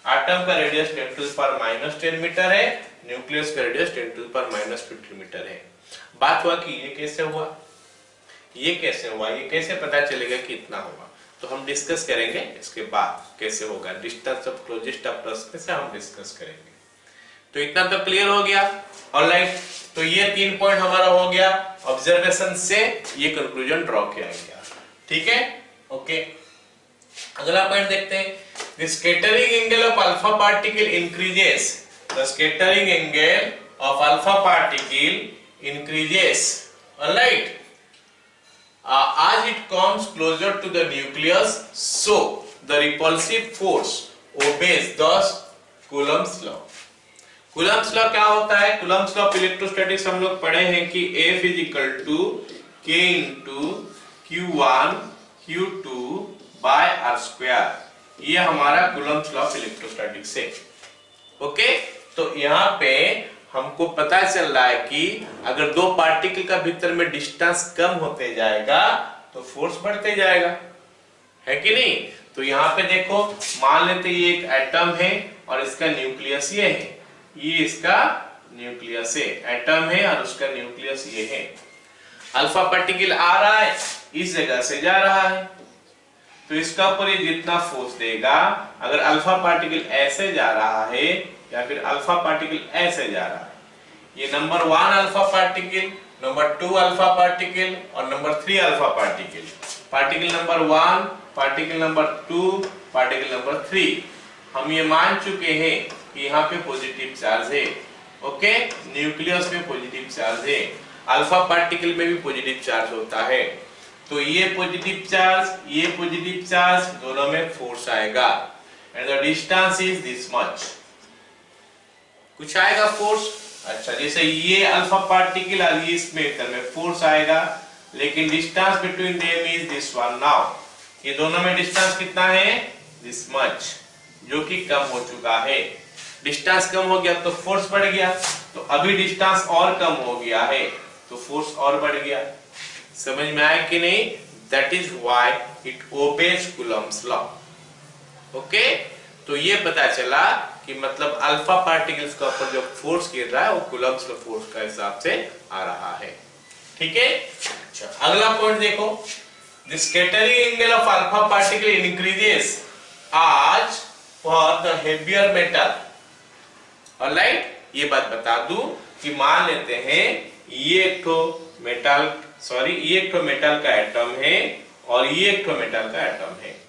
एटम का radius 10 to the power -10 meter है, न्यूक्लियस का radius 10 to the power -15 meter है। बात हुआ कि ये कैसे हुआ, ये कैसे हुआ, ये कैसे पता चलेगा कि इतना होगा, तो हम डिस्कस करेंगे इसके बाद कैसे होगा। डिस्टेंस ऑफ क्लोजेस्ट ऑब्जेक्ट से हम डिस्कस करेंगे। तो इतना तो क्लियर हो गया, ऑलराइट। तो ये 3 पॉइंट हमारा हो गया, ऑब्जर्वेशन से ये कंक्लूजन ड्रॉ किया गया, ठीक है। ओके, अगला पॉइंट देखते हैं। The scattering angle of alpha particle increases, the scattering angle of alpha particle increases, alright, as it comes closer to the nucleus, so the repulsive force obeys thus Coulomb's law. Coulomb's law क्या होता है? Coulomb's law of electrostatics हम लोग पढ़े हैं कि F is equal to K into Q1 Q2 by R square। ये हमारा Coulomb's law of electrostatics है। ओके, तो यहाँ पे हमको पता चल रहा है कि अगर दो पार्टिकल का भीतर में डिस्टेंस कम होते जाएगा तो फोर्स बढ़ते जाएगा, है कि नहीं। तो यहाँ पे देखो, मान लेते ये एक एटम है और इसका न्यूक्लियस ये है, ये इसका न्यूक्लियस है, एटम है और उसका न्यूक्लियस ये है। अल्फा पार्टिकल आ रहा है, इस जगह से जा रहा है, तो इसका ऊपर ये जितना फोर्स देगा, अगर अल्फा पार्टिकल ऐसे जा रहा है या फिर अल्फा पार्टिकल ऐसे जा रहा है, ये number 1 alpha particle, number 2 alpha particle और number 3 alpha particle, particle number 1, particle number 2, particle number 3, हम ये मान चुके हैं कि यहाँ पे पॉजिटिव चार्ज है। ओके, न्यूक्लियस में पॉजिटिव चार्ज है, अल्फा पार्टिकल में भी पॉजिटिव चार्ज होता है, तो ये पॉजिटिव चार्ज दोनों में फोर्स आएगा, and the distance is this much, कुछ आएगा फोर्स। अच्छा, जैसे ये अल्फा पार्टिकल और ये इसमें में फोर्स आएगा, लेकिन distance between them is this one. Now ये दोनों में डिस्टेंस कितना है, दिस मच, जो कि कम हो चुका है। डिस्टेंस कम हो गया तो फोर्स बढ़ गया, तो अभी डिस्टेंस और कम हो गया है तो फोर्स और बढ़ गया। समझ में आया कि नहीं? That is why it obeys Coulomb's law. Okay, तो ये पता चला कि मतलब अल्फा पार्टिकल्स का ऊपर जो फोर्स गिर रहा है वो कूलम्ब्स के फोर्स का हिसाब से आ रहा है, ठीक है। अच्छा, अगला पॉइंट देखो, the scattering angle of alpha particle increases as for the heavier metal. Alright, ये बात बता दूं कि मान लेते हैं ये एक तो मेटल, ये एक तो मेटल का एटम है और ये एक तो मेटल का एटम है।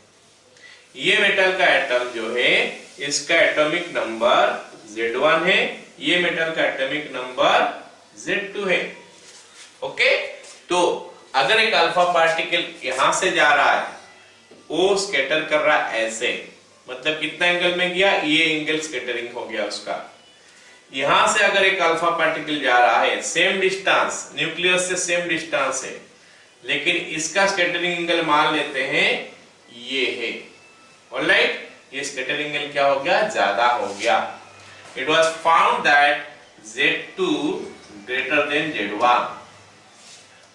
ये मेटल का एटम जो है इसका एटॉमिक नंबर Z1 है, ये मेटल का एटॉमिक नंबर Z2 है। ओके, तो अगर एक अल्फा पार्टिकल यहां से जा रहा है, वो स्कैटर कर रहा है ऐसे, मतलब कितना एंगल में गया, ये एंगल स्कैटरिंग हो गया उसका। यहां से अगर एक अल्फा पार्टिकल जा रहा है, सेम डिस्टेंस, न्यूक्लियस से सेम डिस्टेंस है, लेकिन इसका स्कैटरिंग एंगल मान लेते हैं ये है। ऑलराइट, ये स्कैटरिंग एंगल क्या हो गया, ज्यादा हो गया। It was found that Z2 greater than Z1,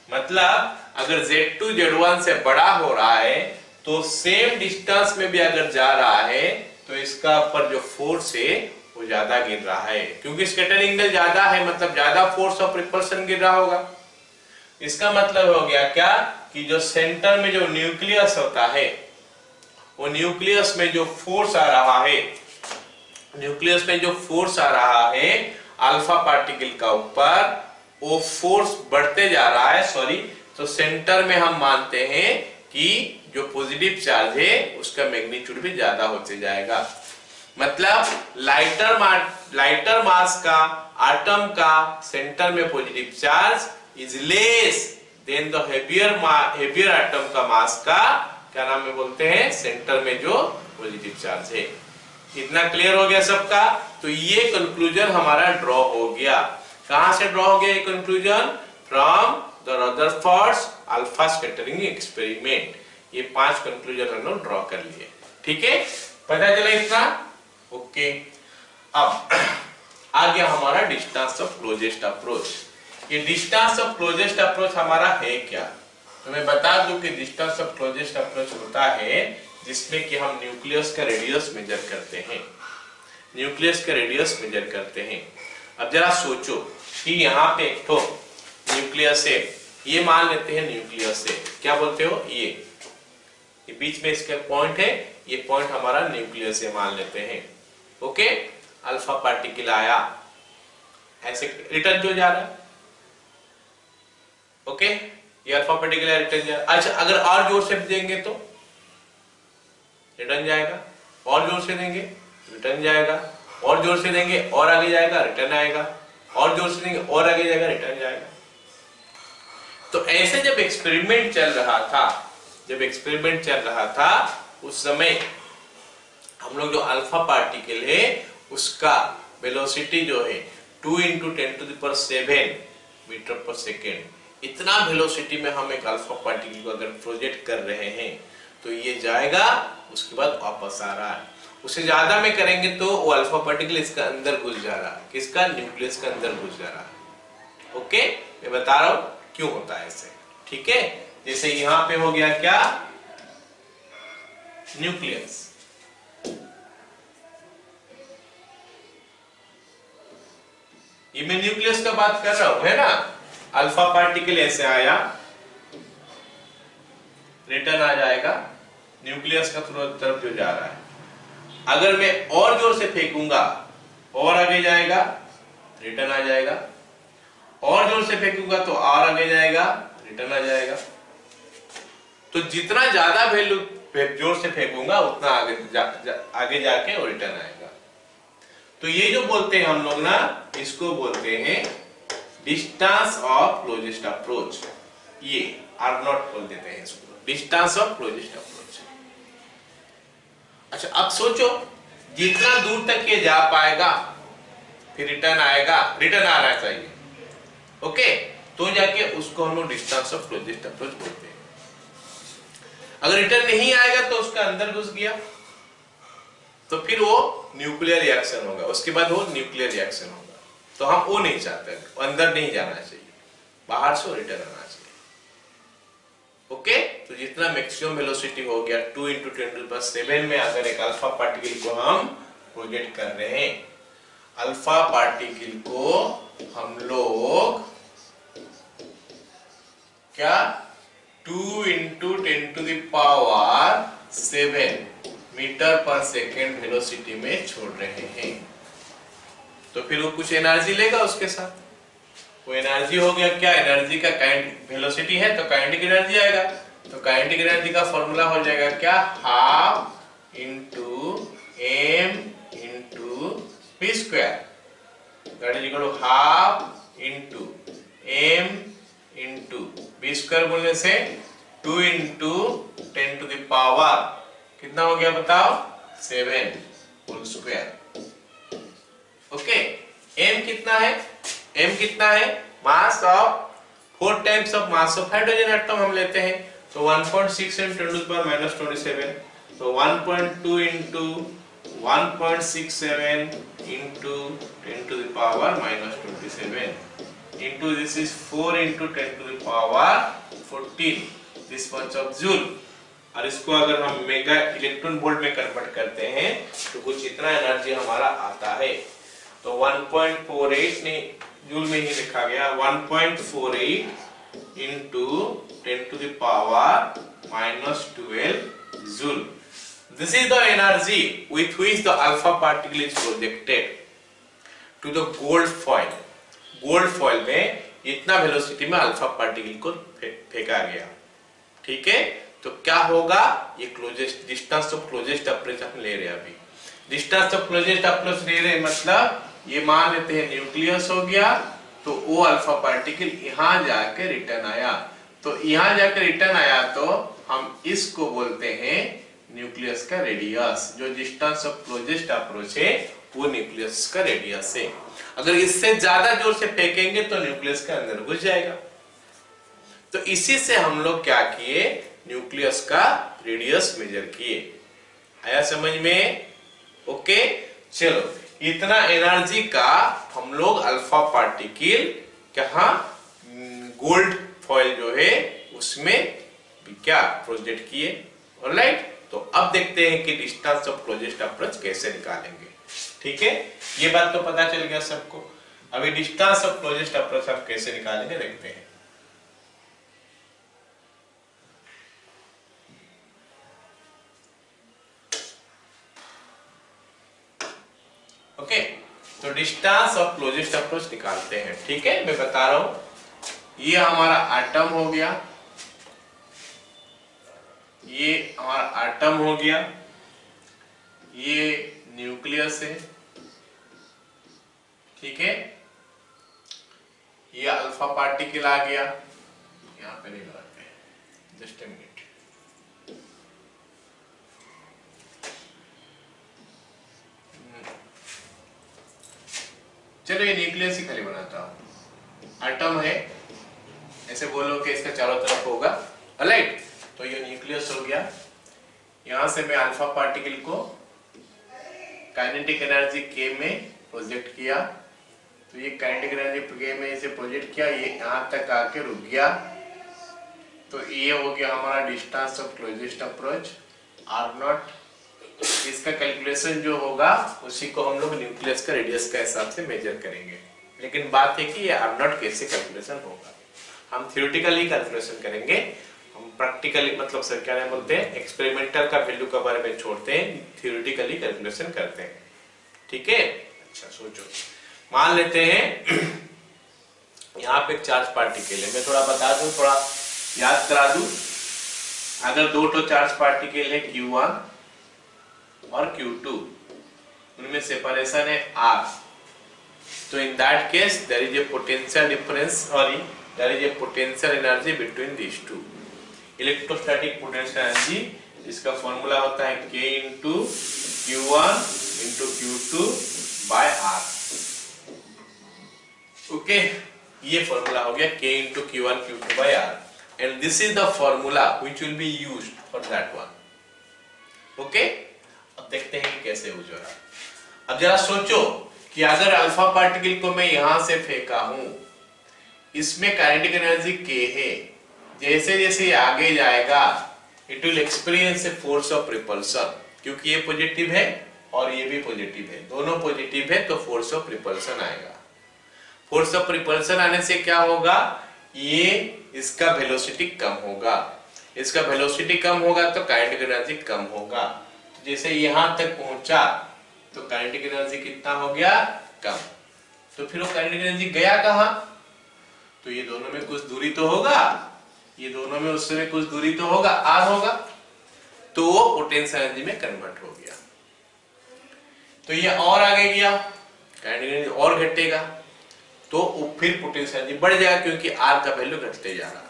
मतलब अगर Z2 Z1 से बड़ा हो रहा है तो सेम डिस्टेंस में भी अगर जा रहा है तो इसका ऊपर जो फोर्स है वो ज्यादा गिर रहा है, क्योंकि स्कैटरिंग एंगल ज्यादा है, मतलब ज्यादा फोर्स ऑफ रिपल्शन गिर रहा होगा। इसका मतलब हो गया क्या कि जो सेंटर में जो न्यूक्लियस होता है, वो न्यूक्लियस में जो फोर्स आ रहा है, न्यूक्लियस में जो फोर्स आ रहा है अल्फा पार्टिकल का ऊपर, वो फोर्स बढ़ते जा रहा है। तो सेंटर में हम मानते हैं कि जो पॉजिटिव चार्ज है उसका मैग्नीट्यूड भी ज्यादा होते जाएगा, मतलब लाइटर मास का एटम का सेंटर में positive charge is less than the heavier atom का मास का क्या नाम में बोलते हैं, सेंटर में जो पॉजिटिव चार्ज है। इतना क्लियर हो गया सबका। तो ये कंक्लूजन हमारा ड्रॉ हो गया। कहां से ड्रॉ हो गया ये conclusion? From the Rutherford's alpha scattering experiment. ये 5 कंक्लूजन हम लोग ड्रॉ कर लिए। ठीक है, पता चला इतना? ओके। अब आ गया हमारा डिस्टेंस ऑफ क्लोजेस्ट अप्रोच। ये डिस्टेंस ऑफ क्लोजेस्ट अप्रोच हमारा है क्या? तो मैं बता दूं कि डिस्टेंस ऑफ क्लोजेस्ट अप्रोच होता है जिसमें कि हम न्यूक्लियस का रेडियस मेजर करते हैं। न्यूक्लियस का रेडियस मेजर करते हैं। अब जरा सोचो कि यहाँ पे एक तो न्यूक्लियस है, ये मान लेते हैं न्यूक्लियस है, क्या बोलते हो, ये बीच में इसका पॉइंट है, ये पॉइंट हमारा न्यूक्लियस है मान लेते हैं। ओके, अल्फा पार्टिकल आया, ऐसे रिटर्न जो जा रहा है। ओके, ये अल्फा पार्टिकल रिटर्न जा रहा है। अच्छा, अगर और जोर से देंगे तो रिटर्न जाएगा, और जोर से देंगे रिटर्न जाएगा, और जोर से देंगे और आगे जाएगा रिटर्न आएगा, और जोर से देंगे और आगे जाएगा रिटर्न जाएगा। तो ऐसे जब एक्सपेरिमेंट चल रहा था, उस समय हम लोग जो अल्फा पार्टिकल है उसका वेलोसिटी जो है 2 × 10⁷ मीटर पर सेकेंड, इतना वेलोसिटी में हम एक अल्फा पार्टिकल को अगर प्रोजेक्ट कर रहे हैं तो ये जाएगा, उसके बाद वापस आ रहा है। उससे ज्यादा में करेंगे तो वो अल्फा पार्टिकल इसका अंदर घुस जा रहा है, किसका, न्यूक्लियस का अंदर घुस जा रहा है। ओके, मैं बता रहा हूं क्यों होता है ऐसे। ठीक है, जैसे यहां पे हो गया क्या, न्यूक्लियस, ये मैं न्यूक्लियस का बात कर रहा हूं, है ना। अल्फा पार्टिकल ऐसे आया, रिटर्न आ जाएगा, न्यूक्लियस का तरफ जो जा रहा है। अगर मैं और जोर से फेंकूंगा और आगे जाएगा, रिटर्न आ जाएगा, और जोर से फेंकूंगा तो और आगे जाएगा, रिटर्न आ जाएगा। तो जितना ज्यादा वैल्यू जोर से फेंकूंगा उतना आगे जाके और रिटर्न आएगा। तो ये जो बोलते हैं हम लोग ना, इसको बोलते हैं डिस्टेंस ऑफ क्लोजेस्ट अप्रोच। ये R0 बोल देते हैं इसको, डिस्टेंस ऑफ क्लोजेस्ट अप्रोच। अच्छा, अब सोचो जितना दूर तक ये जा पाएगा फिर रिटर्न आएगा, रिटर्न आना चाहिए। ओके, तो जाके उसको हम लोग डिस्टेंस ऑफ क्लोजेस्ट अप्रोच बोलते हैं। अगर रिटर्न नहीं आएगा तो उसका अंदर घुस गया तो फिर वो न्यूक्लियर रिएक्शन होगा, उसके बाद वो न्यूक्लियर रिएक्शन होगा। तो हम वो नहीं चाहते, अंदर नहीं जाना चाहिए, बाहर से रिटर्न आना चाहिए। ओके, तो जितना मैक्सिमम वेलोसिटी हो गया 2 × 10⁷ में अगर एक अल्फा पार्टिकल को हम प्रोजेक्ट कर रहे हैं, अल्फा पार्टिकल को हम लोग क्या 2 × 10⁷ मीटर पर सेकेंड वेलोसिटी में छोड़ रहे हैं। तो फिर वो कुछ एनर्जी लेगा उसके साथ, वो एनर्जी हो गया क्या, एनर्जी का काइनेटिक वेलोसिटी है तो काइनेटिक एनर्जी आएगा। तो काइनेटिक एनर्जी का फॉर्मूला हो जाएगा क्या, ½ × m × v², that is equal to ½ × m × v² बोलने से 2 × 10⁻, कितना हो गया बताओ, 7 होल स्क्वायर। ओके, m कितना है, m कितना है, mass of 4 times of mass of hydrogen atom हम लेते हैं। तो 1.6 × 10⁻⁻27, तो 1.2 × 1.67 × 10⁻⁻27 into this is 4 × 10⁻14, this much of joule। और इसको अगर हम मेगा इलेक्ट्रॉन वोल्ट में कन्वर्ट करते हैं तो कुछ इतना एनर्जी हमारा आता है। तो 1.48 नहीं, जूल में ही लिखा गया, 1.48 × 10⁻⁻12 joule। This is the energy with which the alpha particle is projected to the gold foil। Gold foil में इतना वेलोसिटी में अल्फा पार्टिकल को फेंका गया। ठीक है, तो क्या होगा, ये closest distance of closest approach हम ले रहे हैं। अभी डिस्टेंस ऑफ क्लोजेस्ट अप्रोच ले रहे हैं, मतलब ये मान लेते हैं न्यूक्लियस हो गया, तो वो अल्फा पार्टिकल यहाँ जाके रिटर्न आया। तो यहाँ जाके रिटर्न आया तो हम इसको बोलते हैं न्यूक्लियस का रेडियस। जो डिस्टेंस ऑफ क्लोजेस्ट अप्रोच है वो न्यूक्लियस का रेडियस है। अगर इससे ज्यादा जोर से फेंकेंगे तो न्यूक्लियस के अंदर घुस जाएगा। तो इसी से हम लोग क्या किए, न्यूक्लियस का रेडियस मेजर किए। आया समझ में? ओके, चलो इतना एनर्जी का हम लोग अल्फा पार्टिकल कहाँ, गोल्ड फॉइल जो है उसमें क्या प्रोजेक्ट किए। ऑलराइट, तो अब देखते हैं कि डिस्टेंस ऑफ क्लोजेस्ट अप्रोच कैसे निकालेंगे। ठीक है, ये बात तो पता चल गया सबको। अभी डिस्टेंस ऑफ क्लोजेस्ट अप्रोच आप कैसे निकालेंगे देखते हैं। ओके, तो डिस्टेंस ऑफ क्लोजेस्ट अप्रोच निकालते हैं। ठीक है, मैं बता रहा हूं, ये हमारा एटम हो गया, ये हमारा एटम हो गया, ये न्यूक्लियस है। ठीक है, ये अल्फा पार्टिकल आ गया, यहां पे नहीं लगाते, जस्ट ए मिनट। चलो ये न्यूक्लियस ही खाली बनाता हूं, एटम है ऐसे बोलो कि इसका चारों तरफ होगा। राइट, तो ये न्यूक्लियस हो गया। यहां से मैं अल्फा पार्टिकल को काइनेटिक एनर्जी के में प्रोजेक्ट किया, तो ये काइनेटिक एनर्जी के में इसे प्रोजेक्ट किया, ये यहां तक आके रुक गया। तो ये हो गया हमारा distance of closest approach R naught. इसका कैलकुलेशन जो होगा उसी को हम लोग न्यूक्लियस का रेडियस का हिसाब से मेजर करेंगे। लेकिन बात है कि ये आर नॉट कैसे कैलकुलेशन होगा, हम थ्योरेटिकली कैलकुलेशन करेंगे। हम प्रैक्टिकली मतलब सर क्या बोलते हैं, एक्सपेरिमेंटल का वैल्यू के बारे में छोड़ते हैं, थ्योरेटिकली कैलकुलेशन करते हैं। ठीक है, अच्छा सोचो, मान लेते हैं यहाँ पे एक चार्ज पार्टिकल है। मैं थोड़ा बता दूं, थोड़ा याद करा दूं। अगर दो तो चार्ज पार्टिकल है Q1 और Q2, उनमें सेपरेशन है R, तो in that case there is a potential difference, sorry there is a potential energy between these two. Electrostatic potential energy, इसका फॉर्मूला होता है K into Q1 into Q2 by R। Okay, ये formula हो गया K into Q1 Q2 by R, and this is the formula which will be used for that one. Okay, अब देखते हैं कि कैसे यूज हो रहा है। अब जरा सोचो कि अगर अल्फा पार्टिकल को मैं यहां से फेंका हूं, इसमें काइनेटिक एनर्जी K है, जैसे जैसे ये आगे जाएगा it will experience a force of repulsion, क्योंकि ये पॉजिटिव है और ये भी पॉजिटिव है, दोनों पॉजिटिव है, तो फोर्स ऑफ रिपल्सन आएगा। फोर्स ऑफ रिपल्सन आने से क्या होगा, ये इसका वेलोसिटी कम होगा, इसका वेलोसिटी कम होगा तो काइनेटिक एनर्जी कम होगा। जैसे यहां तक पहुंचा तो काइनेटिक एनर्जी कितना हो गया, कम। तो फिर वो काइनेटिक एनर्जी गया कहां, तो ये दोनों में कुछ दूरी तो होगा, ये दोनों में उससे कुछ दूरी तो होगा, R होगा, तो वो पोटेंशियल एनर्जी में कन्वर्ट हो गया। तो ये और आगे गया, काइनेटिक एनर्जी और घटेगा, तो फिर पोटेंशियल एनर्जी बढ़ जाएगा, क्योंकि R का वैल्यू घटते जा रहा।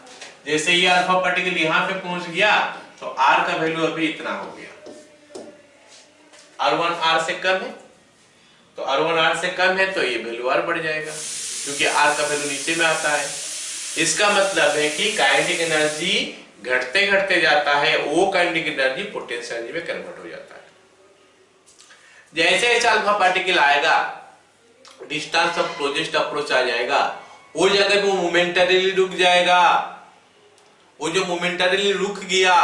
जैसे ये अल्फा पार्टिकल यहां पे पहुंच गया तो R का वैल्यू अभी इतना हो गया, R1 R से कम है, तो R1 R से कम है तो ये वैल्यू और बढ़ जाएगा, क्योंकि R का वैल्यू नीचे में आता है। इसका मतलब है कि काइनेटिक एनर्जी घटते घटते जाता है, वो काइनेटिक एनर्जी पोटेंशियल एनर्जी में कन्वर्ट हो जाता है। जैसे जैसे अल्फा पार्टिकल आएगा, डिस्टेंस ऑफ क्लोजेस्ट अप्रोच आ जाएगा, वो जगह पे मोमेंटरीली रुक जाएगा। वो जो मोमेंटरीली रुक गया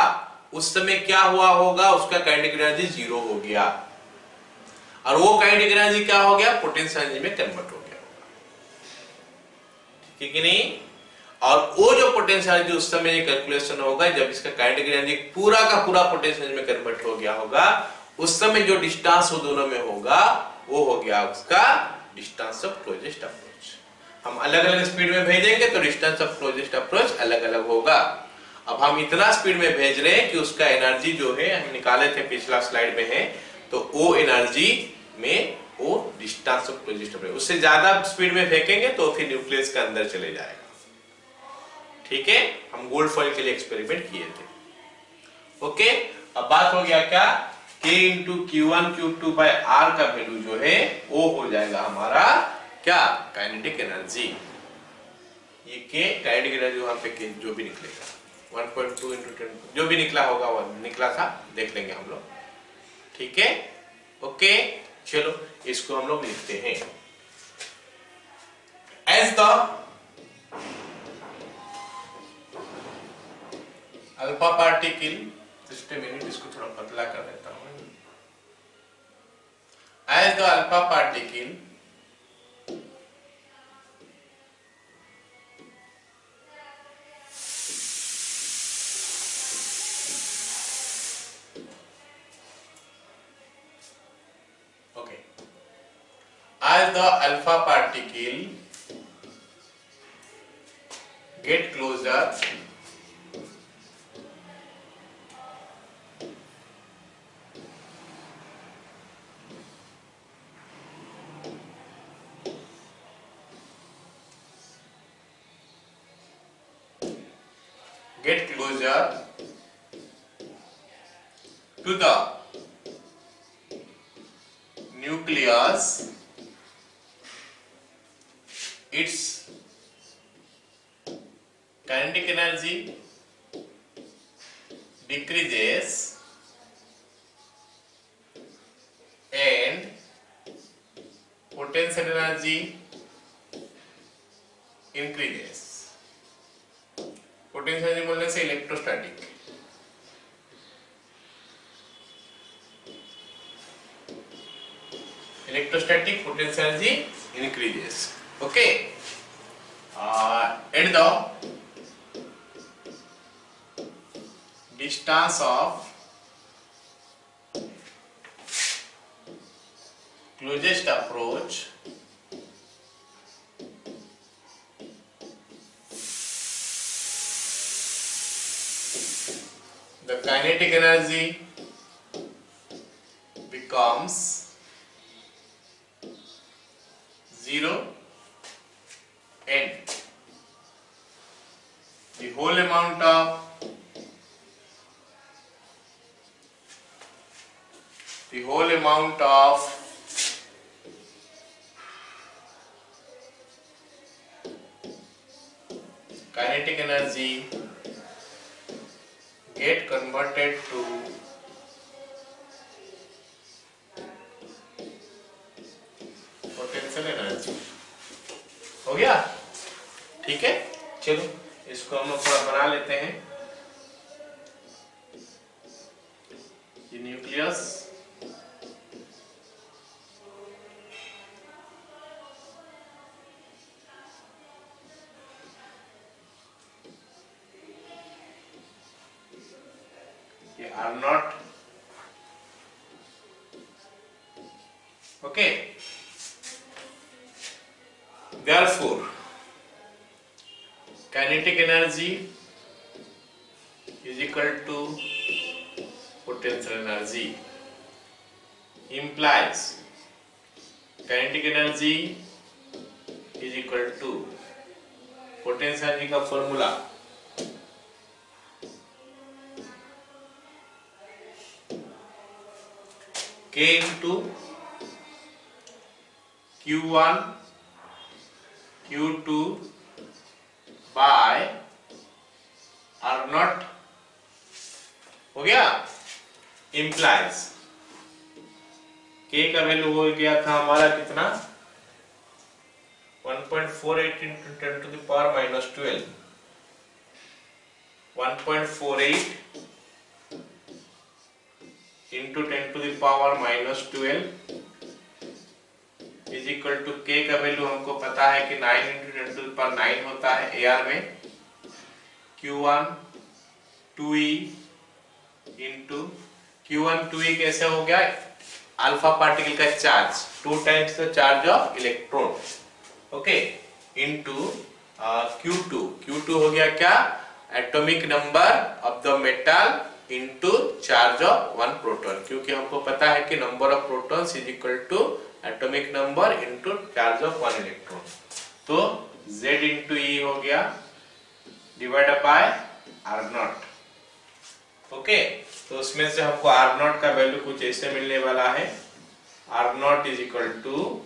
उस समय क्या हुआ होगा, उसका काइनेटिक एनर्जी 0 हो गया, और वो काइनेटिक एनर्जी क्या हो गया, पोटेंशियल एनर्जी में कन्वर्ट हो गया होगा, ठीक है कि नहीं। और वो जो पोटेंशियल एनर्जी उस समय कैलकुलेशन होगा जब इसका काइनेटिक एनर्जी पूरा का पूरा पोटेंशियल एनर्जी में कन्वर्ट हो गया होगा, उस समय जो डिस्टेंस वो दोनों में होगा वो हो गया उसका डिस्टेंस ऑफ क्लोजेस्ट अप्रोच। हम अलग अलग स्पीड में भेजेंगे तो डिस्टेंस ऑफ क्लोजेस्ट अप्रोच अलग अलग होगा। अब हम इतना स्पीड में भेज रहे हैं कि उसका एनर्जी जो है हम निकाले थे पिछला स्लाइड में है, तो वो एनर्जी में वो डिस्टेंस ऑफ क्लोजेस्ट अप्रोच, उससे ज्यादा स्पीड में फेंकेंगे तो फिर न्यूक्लियस के अंदर चले जाएगा। ठीक है, हम गोल्ड फॉइल के लिए एक्सपेरिमेंट किए थे। ओके, अब बात हो गया क्या, K into Q1 Q2 by R का वैल्यू जो है वो हो जाएगा हमारा क्या, काइनेटिक एनर्जी। ये K काइनेटिक एनर्जी वहां पे जो भी निकलेगा 1.2 इंटू 10 जो भी निकला होगा वो निकला था, देख लेंगे हम लोग, ठीक है। ओके, चलो इसको हम लोग लिखते हैं as the alpha particle, just a minute इसको थोड़ा पतला कर देता हूं, as the alpha particle okay, as the alpha particle get closer to the nucleus, its kinetic energy decreases and potential energy increases। Potential energy बोलने से electrostatic, electrostatic potential energy increases, okay, at the distance of closest approach the kinetic energy becomes 0 and the whole amount of kinetic energy get converted to potential energy। हो गया, ठीक है। चलो इसको हम लोग थोड़ा बना लेते हैं। ये न्यूक्लियस, ये R naught, okay. Therefore, kinetic energy is equal to potential energy, implies kinetic energy is equal to potential energy का formula K into Q1 Q2 by R not, हो गया। implies K का वैल्यू हो गया था हमारा कितना, 1.48 into 10 to the power minus 12, 1.48 into 10 to the power minus 12 is equal to K का वैल्यू हमको पता है कि 9 into 10 to the power 9 होता है AR में, Q1 2e into Q1 2e कैसे हो गया, अल्फा पार्टिकल का charge 2 times the charge of electron, okay, into Q2 हो गया क्या, atomic number of the metal into charge of 1 proton, क्योंकि हमको पता है कि number of protons is equal to atomic number into charge of 1 electron. तो Z इंटू E हो गया divide by R naught, okay. तो उसमें से हमको आर नॉट का वैल्यू कुछ ऐसे मिलने वाला है, R naught is equal to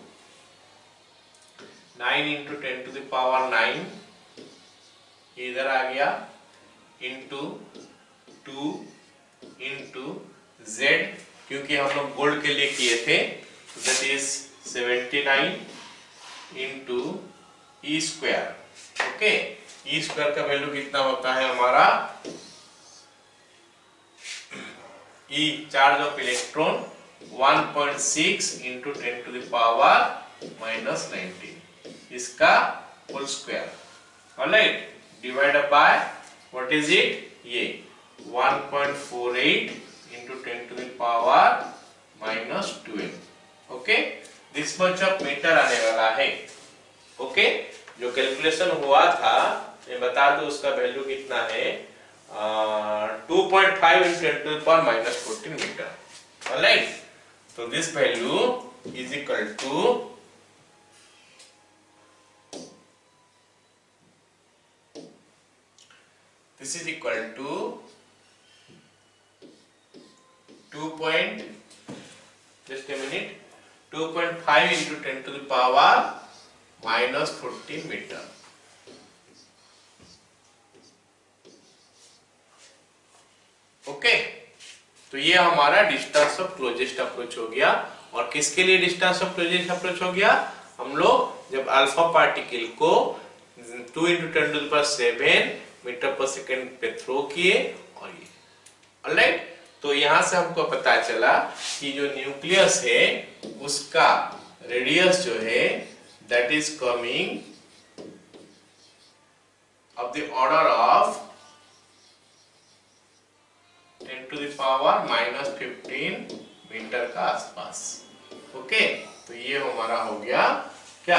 9 into 10 to the power 9 इधर आ गया, इंटू 2 इंटू z, क्योंकि हम लोग गोल्ड के लिए किए थे, that is 79 into E square. Okay, E square का वैल्यू कितना होता है हमारा, E charge of electron 1.6 into 10 to the power -19, इसका whole square, alright, divided by what is it, ये 1.48 into 10 to the power -12। Okay, this much of metre आने वाला है। ओके, जो कैलकुलेशन हुआ था मैं बता दूं, उसका वैल्यू कितना है, 2.5 into 10 to the power -14 metre, alright. तो this value is equal to this is equal to 2.5 into 10 to the power -14 meter. Okay, तो ये हमारा डिस्टेंस ऑफ क्लोजेस्ट अप्रोच हो गया। और किसके लिए डिस्टेंस ऑफ क्लोजेस्ट अप्रोच हो गया, हम लोग जब अल्फा पार्टिकल को 2 into 10 to the power 7 meter पर सेकेंड पे थ्रो किए, और ये, ऑलराइट। तो यहां से हमको पता चला कि जो न्यूक्लियस है उसका रेडियस जो है that is coming of the order of 10 to the power -15 metre का आसपास। ओके, तो ये हमारा हो गया क्या,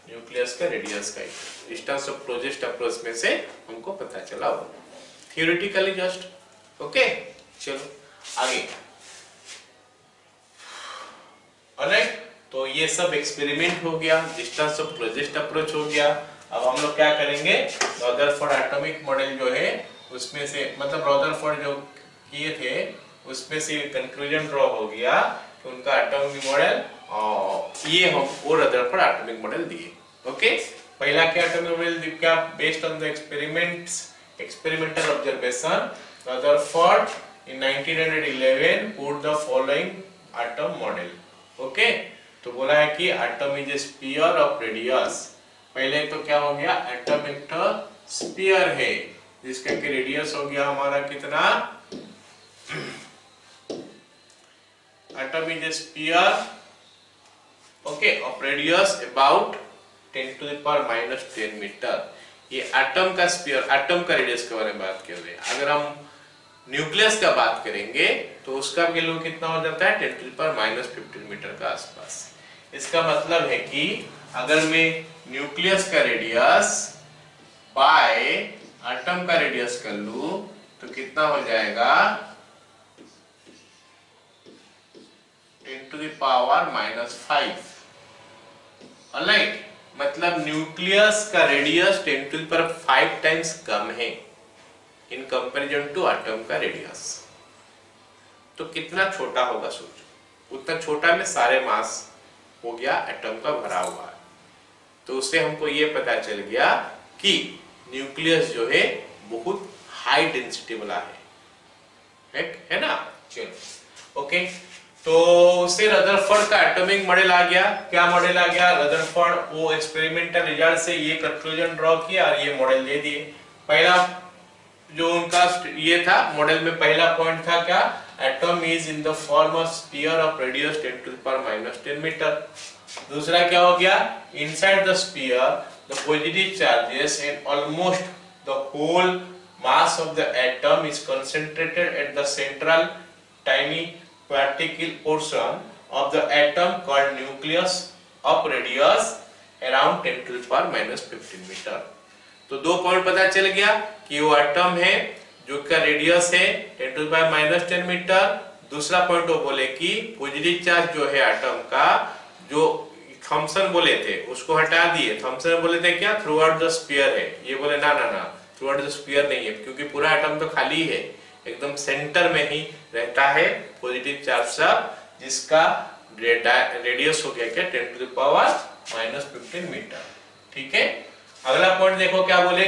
न्यूक्लियस का रेडियस का डिस्टेंस ऑफ क्लोजेस्ट अप्रोच में से हमको पता चला वो, थियोरेटिकली जस्ट। ओके, चलो आगे, ऑलराइट। तो ये सब एक्सपेरिमेंट हो गया, डिस्टेंस ऑफ क्लोजेस्ट अप्रोच हो गया। अब हम लोग क्या करेंगे, रदरफोर्ड एटॉमिक मॉडल जो है उसमें से, मतलब रदरफोर्ड जो किए थे उसमें से कंक्लूजन ड्रॉ हो गया कि उनका एटॉमिक मॉडल, और ये हम वो रदरफोर्ड एटॉमिक मॉडल दिए। ओके, पहला क्या एटॉमिक मॉडल क्या, based on the experimental observation, Rutherford in 1911 put the following atom model। Okay, तो बोला है कि atom is a sphere of radius. पहले तो क्या हो गया, एटम एक स्फीयर है जिसका कि रेडियस हो गया हमारा कितना, atom is a sphere, okay, of radius about 10 to the power -10 metre. ये एटम का स्फीयर, एटम का रेडियस के बारे में बात कर रहे हैं। अगर हम न्यूक्लियस का बात करेंगे तो उसका वैल्यू कितना हो जाता है, 10 टू द पावर -15 मीटर का आसपास। इसका मतलब है कि अगर मैं न्यूक्लियस का रेडियस बाय एटम का रेडियस कर लूं तो कितना हो जाएगा, 10 टू द पावर -5, ऑलराइट। मतलब न्यूक्लियस का radius 10 to the power 5 times कम है इन कंपैरिजन टू एटम का रेडियस। तो कितना छोटा होगा सोचो, उतना छोटा में सारे मास हो गया एटम का भरा हुआ है। तो उससे हमको ये पता चल गया कि न्यूक्लियस जो है बहुत हाई डेंसिटी वाला है ना। चलो ओके, तो उससे रदरफोर्ड का एटॉमिक मॉडल आ गया। क्या मॉडल आ गया, रदरफोर्ड वो एक्सपेरिमेंटल रिजल्ट से ये कंक्लूजन ड्रॉ किया और ये मॉडल दे दिए। पहला जो उनका ये था मॉडल में, पहला पॉइंट था क्या, atom is in the form of sphere of radius 10 to the power -10 metre. दूसरा क्या हो गया, inside the sphere the positive charges and almost the whole mass of the atom is concentrated at the central tiny particle portion of the atom called nucleus of radius around 10 to the power -15 metre. तो दो point पता चल गया कि वो atom है जो का रेडियस है 10 टू द पावर -10 मीटर। दूसरा पॉइंट वो बोले कि पॉजिटिव चार्ज जो है एटम का, जो थॉमसन बोले थे उसको हटा दिए। थॉमसन बोले थे क्या, थ्रू आउट द स्फीयर है, ये बोले ना ना ना, थ्रू आउट द स्फीयर नहीं है, क्योंकि पूरा एटम तो खाली है, एकदम सेंटर में ही रहता है पॉजिटिव चार्ज सब, जिसका रेडियस हो गया क्या 10⁻⁻15 मीटर। ठीक है, अगला पॉइंट देखो क्या बोले,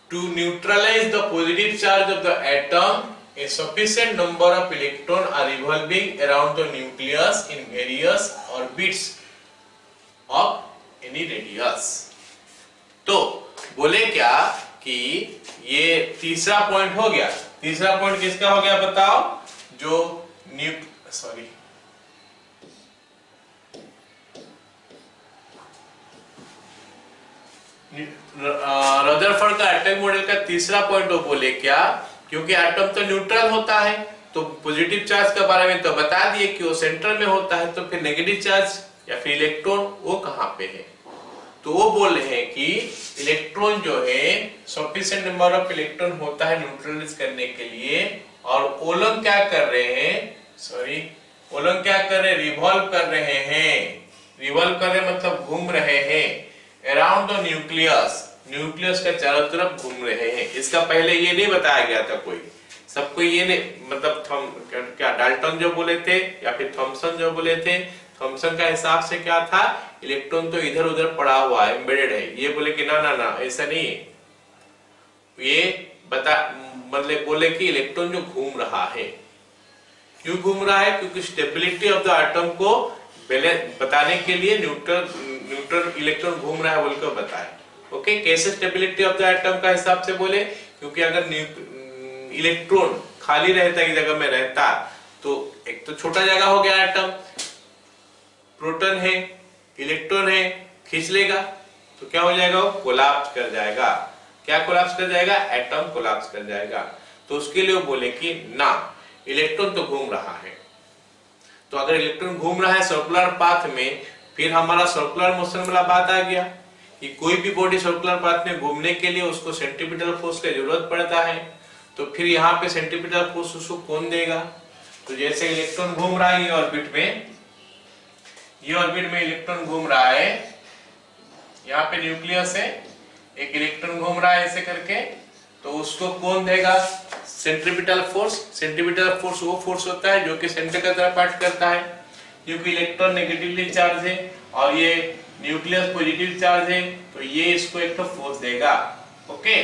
to neutralise the positive charge of the atom a sufficient number of electrons are revolving around the nucleus in various orbits of any radius। तो बोले क्या कि ये तीसरा पॉइंट हो गया। तीसरा पॉइंट किसका हो गया बताओ, जो रदरफोर्ड का एटॉमिक मॉडल का तीसरा पॉइंट वो बोले क्या, क्योंकि एटम तो न्यूट्रल होता है, तो पॉजिटिव चार्ज के बारे में तो बता दिए कि वो सेंटर में होता है, तो फिर नेगेटिव चार्ज या फिर इलेक्ट्रॉन वो कहां पे है। तो वो बोल रहे हैं कि इलेक्ट्रॉन जो है सफिशिएंट नंबर ऑफ इलेक्ट्रॉन होता है न्यूट्रलाइज करने के लिए, और ओलम क्या कर रहे हैं, ओलम क्या कर रहे हैं, रिवॉल्व कर रहे हैं। रिवॉल्व कर रहे मतलब घूम रहे हैं अराउंड द न्यूक्लियस, न्यूक्लियस के चारों तरफ घूम रहे हैं। इसका पहले ये नहीं बताया गया था कोई, सबको ये नहीं, मतलब क्या डाल्टन जो बोले थे या फिर थॉमसन जो बोले थे, थॉमसन का हिसाब से क्या था, इलेक्ट्रॉन तो इधर उधर पड़ा हुआ है, एम्बेडेड है। ये बोले कि ना ना ना ऐसा नहीं है, ये मतलब बोले कि इलेक्ट्रॉन जो घूम रहा है, क्यों घूम रहा है, क्योंकि स्टेबिलिटी ऑफ द एटम को बताने के लिए न्यूट्रल इलेक्ट्रॉन घूम रहा है बोलकर बताए। ओके, कैसे स्टेबिलिटी ऑफ द एटम का हिसाब से बोले, क्योंकि अगर इलेक्ट्रॉन खाली रहता है, जगह में रहता, तो एक तो छोटा जगह हो गया एटम, प्रोटॉन है इलेक्ट्रॉन है, खींच लेगा, तो क्या हो जाएगा, वो कोलैप्स कर जाएगा। क्या कोलैप्स कर जाएगा, एटम कोलैप्स कर जाएगा। तो उसके लिए वो बोले कि ना, इलेक्ट्रॉन तो घूम रहा है। तो अगर इलेक्ट्रॉन घूम रहा है सर्कुलर पाथ में, फिर हमारा सर्कुलर मोशन वाला बात आ गया कि कोई भी बॉडी सर्कुलर पाथ में घूमने के लिए उसको सेंट्रीपिटल फोर्स की जरूरत पड़ता है। तो फिर यहाँ पे सेंट्रीपिटल फोर्स उसको कौन देगा, तो जैसे इलेक्ट्रॉन घूम रहा है ये ऑर्बिट में, ये ऑर्बिट में इलेक्ट्रॉन घूम रहा है, यहाँ पे न्यूक्लियस है, एक इलेक्ट्रॉन घूम रहा है ऐसे करके, तो उसको कौन देगा, सेंट्रीपिटल फोर्स। सेंट्रीपिटल फोर्स वो फोर्स होता है जो कि सेंटर की तरफ एक्ट करता है, क्योंकि इलेक्ट्रॉन नेगेटिवली चार्ज है और ये न्यूक्लियस पॉजिटिव चार्ज है, तो ये इसको एक तो फोर्स देगा। ओके,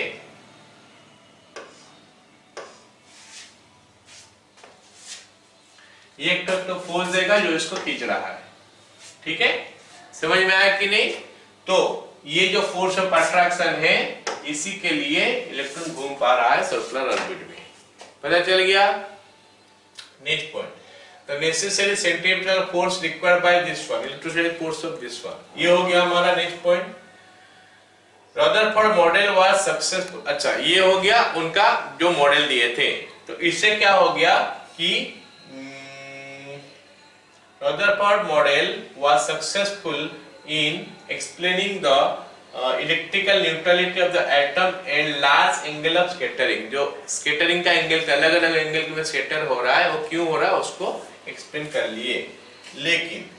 ये एक तो फोर्स देगा जो इसको खींच रहा है। ठीक है, समझ में आया कि नहीं। तो ये जो फोर्स ऑफ अट्रैक्शन है, इसी के लिए इलेक्ट्रॉन घूम पा रहा है सर्कुलर ऑर्बिट में, पता चल गया। Next point, the necessary centripetal force required by this one, electrostatic force of this one, ये हो गया हमारा next point. Rutherford model was successful, अच्छा ये हो गया उनका जो मॉडल दिए थे। तो इससे क्या हो गया कि Rutherford model was successful in explaining the electrical neutrality of the atom and large angle of scattering। जो स्कैटरिंग का एंगल, अलग अलग एंगल में स्कैटर हो रहा है, वो क्यों हो रहा है उसको एक्सप्लेन कर लिए। लेकिन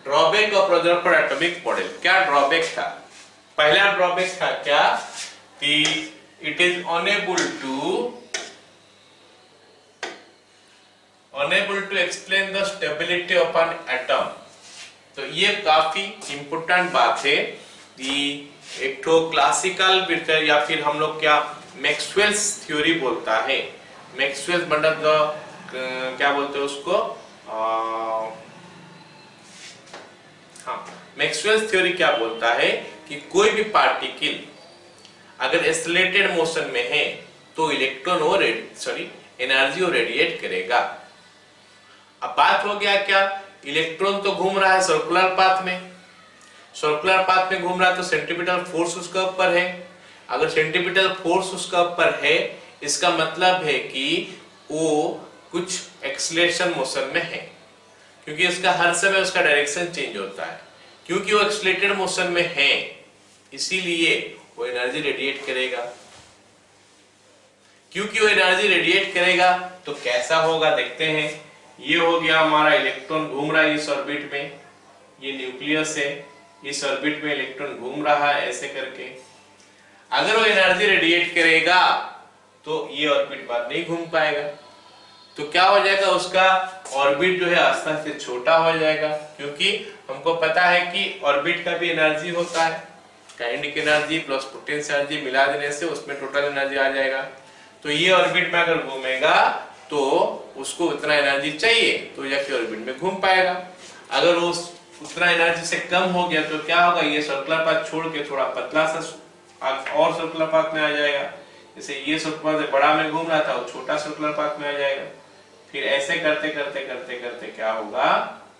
drawback of Rutherford atomic model, क्या ड्रॉबैक था, पहला ड्रॉबैक था क्या कि it is unable to explain the stability of an atom। तो ये काफी इंपोर्टेंट बात है कि एक तो क्लासिकल या फिर हम लोग क्या मैक्सवेल्स थ्योरी बोलता है, मैक्सवेल्स मतलब क्या बोलते हैं उसको, हाँ मैक्सवेल्स थ्योरी क्या बोलता है कि कोई भी पार्टिकल अगर एक्सेलरेटेड मोशन में है तो इलेक्ट्रॉन और एनर्जी और रेडिएट करेगा। अब बात हो गया क्या, इलेक्ट्रॉन तो घूम रहा है सर्कुलर पाथ में, सर्कुलर पाथ में घूम रहा है तो सेंट्रीपिटल फोर्स उसका ऊपर है। अगर सेंट्रीपिटल फोर्स उसका ऊपर है, इसका मतलब है कि वो कुछ एक्सीलरेशन मोशन में है, क्योंकि इसका हर समय उसका डायरेक्शन चेंज होता है। क्योंकि वो एक्सीलरेटेड मोशन में है, इसीलिए वो एनर्जी रेडिएट करेगा। क्योंकि वो एनर्जी रेडिएट करेगा तो कैसा होगा देखते हैं। ये हो गया हमारा इलेक्ट्रॉन घूम रहा है इस ऑर्बिट में, ये न्यूक्लियस है, इस ऑर्बिट में इलेक्ट्रॉन घूम रहा है ऐसे करके। अगर वो एनर्जी रेडिएट करेगा तो ये ऑर्बिट बार नहीं घूम पाएगा, तो क्या हो जाएगा, उसका ऑर्बिट जो है आस्ते आस्ते छोटा हो जाएगा, क्योंकि हमको पता है कि ऑर्बिट का भी एनर्जी होता है, kinetic energy plus potential energy मिला देने से उसमें टोटल एनर्जी आ जाएगा। तो ये ऑर्बिट में अगर घूमेगा तो उसको उतना एनर्जी चाहिए तो जाके ऑर्बिट में घूम पाएगा। अगर वो उतना एनर्जी से कम हो गया तो क्या होगा, ये सर्कुलर पाथ छोड़ के थोड़ा पतला सा और सर्कुलर पाथ में आ जाएगा। जैसे ये सर्कुलर पाथ बड़ा में घूम रहा था वो छोटा सर्कुलर पाथ में आ जाएगा। फिर ऐसे करते करते करते करते क्या होगा,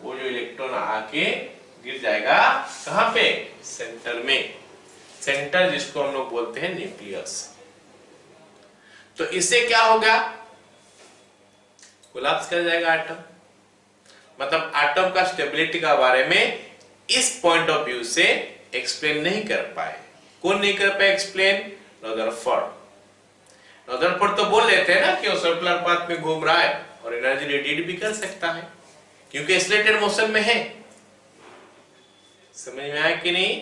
वो जो इलेक्ट्रॉन आके गिर जाएगा कहां पे, सेंटर में। सेंटर जिसको हम लोग बोलते हैं न्यूक्लियस। तो इससे क्या होगा, कोलैप्स कर जाएगा एटम। मतलब एटम का स्टेबिलिटी का बारे में इस पॉइंट ऑफ व्यू से एक्सप्लेन नहीं कर पाए। कौन नहीं कर पाए एक्सप्लेन, रदरफोर्ड। रदरफोर्ड तो बोल लेते हैं ना कि वो सर्कुलर पाथ में घूम रहा है और एनर्जी रेडिएट भी कर सकता है क्योंकि एक्सीलरेटेड मोशन में है। समझ में आया कि नहीं?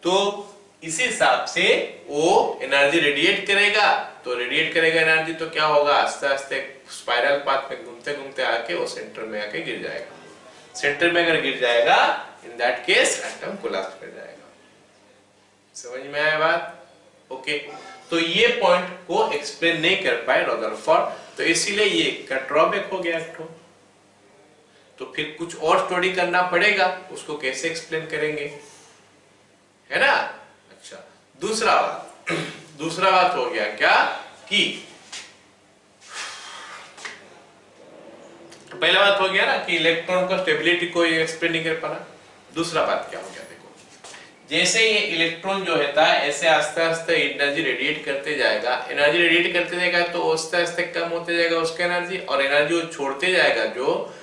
तो इसी हिसाब से वो एनर्जी रेडिएट करेगा, तो रेडिएट करेगा एनर्जी तो क्या होगा, आस्ते आस्ते स्पाइरल पाथ में घूमते घूमते आके वो सेंटर में आके गिर जाएगा। सेंटर में अगर गिर जाएगा इन दैट केस एटम कोलैप्स कर जाएगा। समझ में आया बात? ओके, तो ये पॉइंट को एक्सप्लेन नहीं कर पाए रदरफोर्ड, तो इसीलिए ये का ड्रॉबैक हो गया। तो फिर कुछ और स्टडी करना पड़ेगा, उसको कैसे एक्सप्लेन करेंगे, है ना? अच्छा, दूसरा बात हो गया क्या कि पहला बात हो गया ना कि इलेक्ट्रॉन का स्टेबिलिटी को एक्सप्लेन नहीं कर पाना। दूसरा बात क्या हो गया, देखो, जैसे ये इलेक्ट्रॉन जो है ऐसे आस्ते आस्ते एनर्जी रेडिएट करते जाएगा, एनर्जी रेडिएट करते जाएगा तो आस्ते आस्ते कम होते जाएगा उसका एनर्जी, और एनर्जी वो छोड़ते जाएगा, जो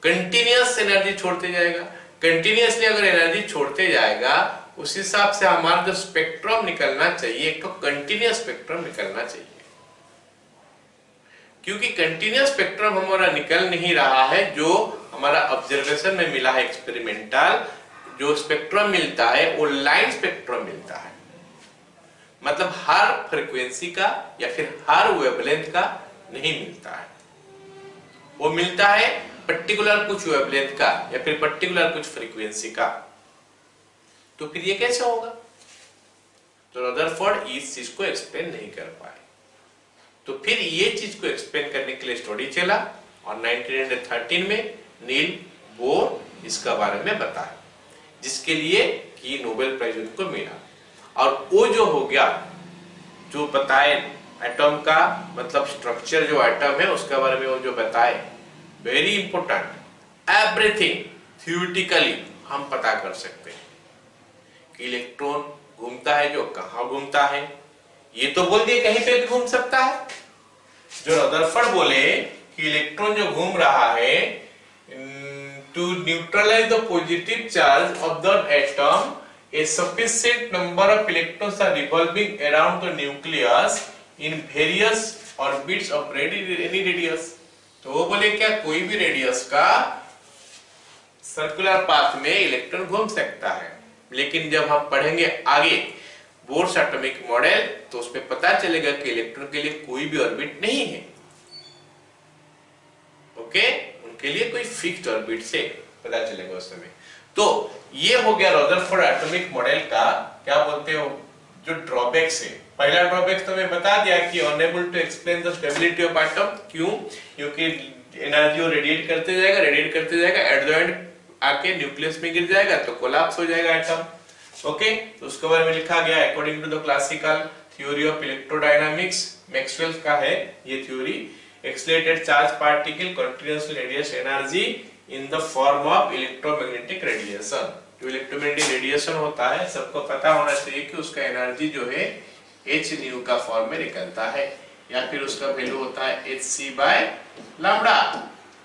कंटिन्यूअस एनर्जी छोड़ते जाएगा। कंटिन्यूअसली अगर एनर्जी छोड़ते जाएगा उस हिसाब से हमारा जो स्पेक्ट्रम निकलना चाहिए, एक तो कंटिन्यूअस स्पेक्ट्रम निकलना चाहिए, क्योंकि कंटिन्यूअस स्पेक्ट्रम हमारा निकल नहीं रहा है। जो हमारा ऑब्जर्वेशन में मिला है एक्सपेरिमेंटल, जो स्पेक्ट्रम मिलता है वो लाइन स्पेक्ट्रम मिलता है, मतलब हर फ्रीक्वेंसी का या फिर हर वेवलेंथ का नहीं मिलता है, वो मिलता है पर्टिकुलर कुछ वेवलेंथ का या फिर पर्टिकुलर कुछ फ्रीक्वेंसी का। तो फिर ये कैसे होगा? तो रदरफोर्ड इस चीज को एक्सप्लेन नहीं कर पाए। तो फिर ये चीज को एक्सप्लेन करने के लिए स्टडी चला और 1913 में नील बोर इसका बारे में बताया, जिसके लिए कि नोबेल प्राइज उनको मिला। और वो जो हो गया, जो बताए एटम का मतलब स्ट्रक्चर जो एटम है उसके बारे में वो जो बताए, वेरी इंपोर्टेंट, एवरीथिंग थ्योरेटिकली हम पता कर सकते हैं कि इलेक्ट्रॉन घूमता है, जो कहां घूमता है, ये तो बोल दिए कहीं पे भी घूम सकता है। जो रदरफोर्ड बोले कि इलेक्ट्रॉन जो घूम रहा है, to neutralise the positive charge of the atom a sufficient number of electrons are revolving around the nucleus in various orbits of any radius। तो वो बोले क्या कोई भी रेडियस का सर्कुलर पाथ में इलेक्ट्रॉन घूम सकता है, लेकिन जब हम पढ़ेंगे आगे बोर्स एटॉमिक मॉडल तो उसमें पता चलेगा कि इलेक्ट्रॉन के लिए कोई भी ऑर्बिट नहीं है। ओके, उनके लिए कोई फिक्स्ड ऑर्बिट से पता चलेगा उस समय। तो ये हो गया रदरफोर्ड एटॉमिक मॉडल का क्या बोलते हो, जो ड्रॉबैक्स है। पहला ड्रॉबैक तो मैं बता दिया कि unable to explain the stability of atom. क्यों? क्योंकि एनर्जी रेडिएट करते जाएगा एट द एंड आके न्यूक्लियस में गिर जाएगा तो कोलैप्स हो जाएगा एटम। ओके, तो उसके बारे में लिखा गया according to the classical theory of electrodynamics, Maxwell का है ये theory. Accelerated charge particle continuously radiates energy in the form of electromagnetic radiation. जो इलेक्ट्रोमैग्नेटिक रेडिएशन होता है सबको पता होना चाहिए कि उसका एनर्जी जो है h न्यू का फॉर्म में निकलता है, या फिर उसका वैल्यू होता है hc/लैम्डा।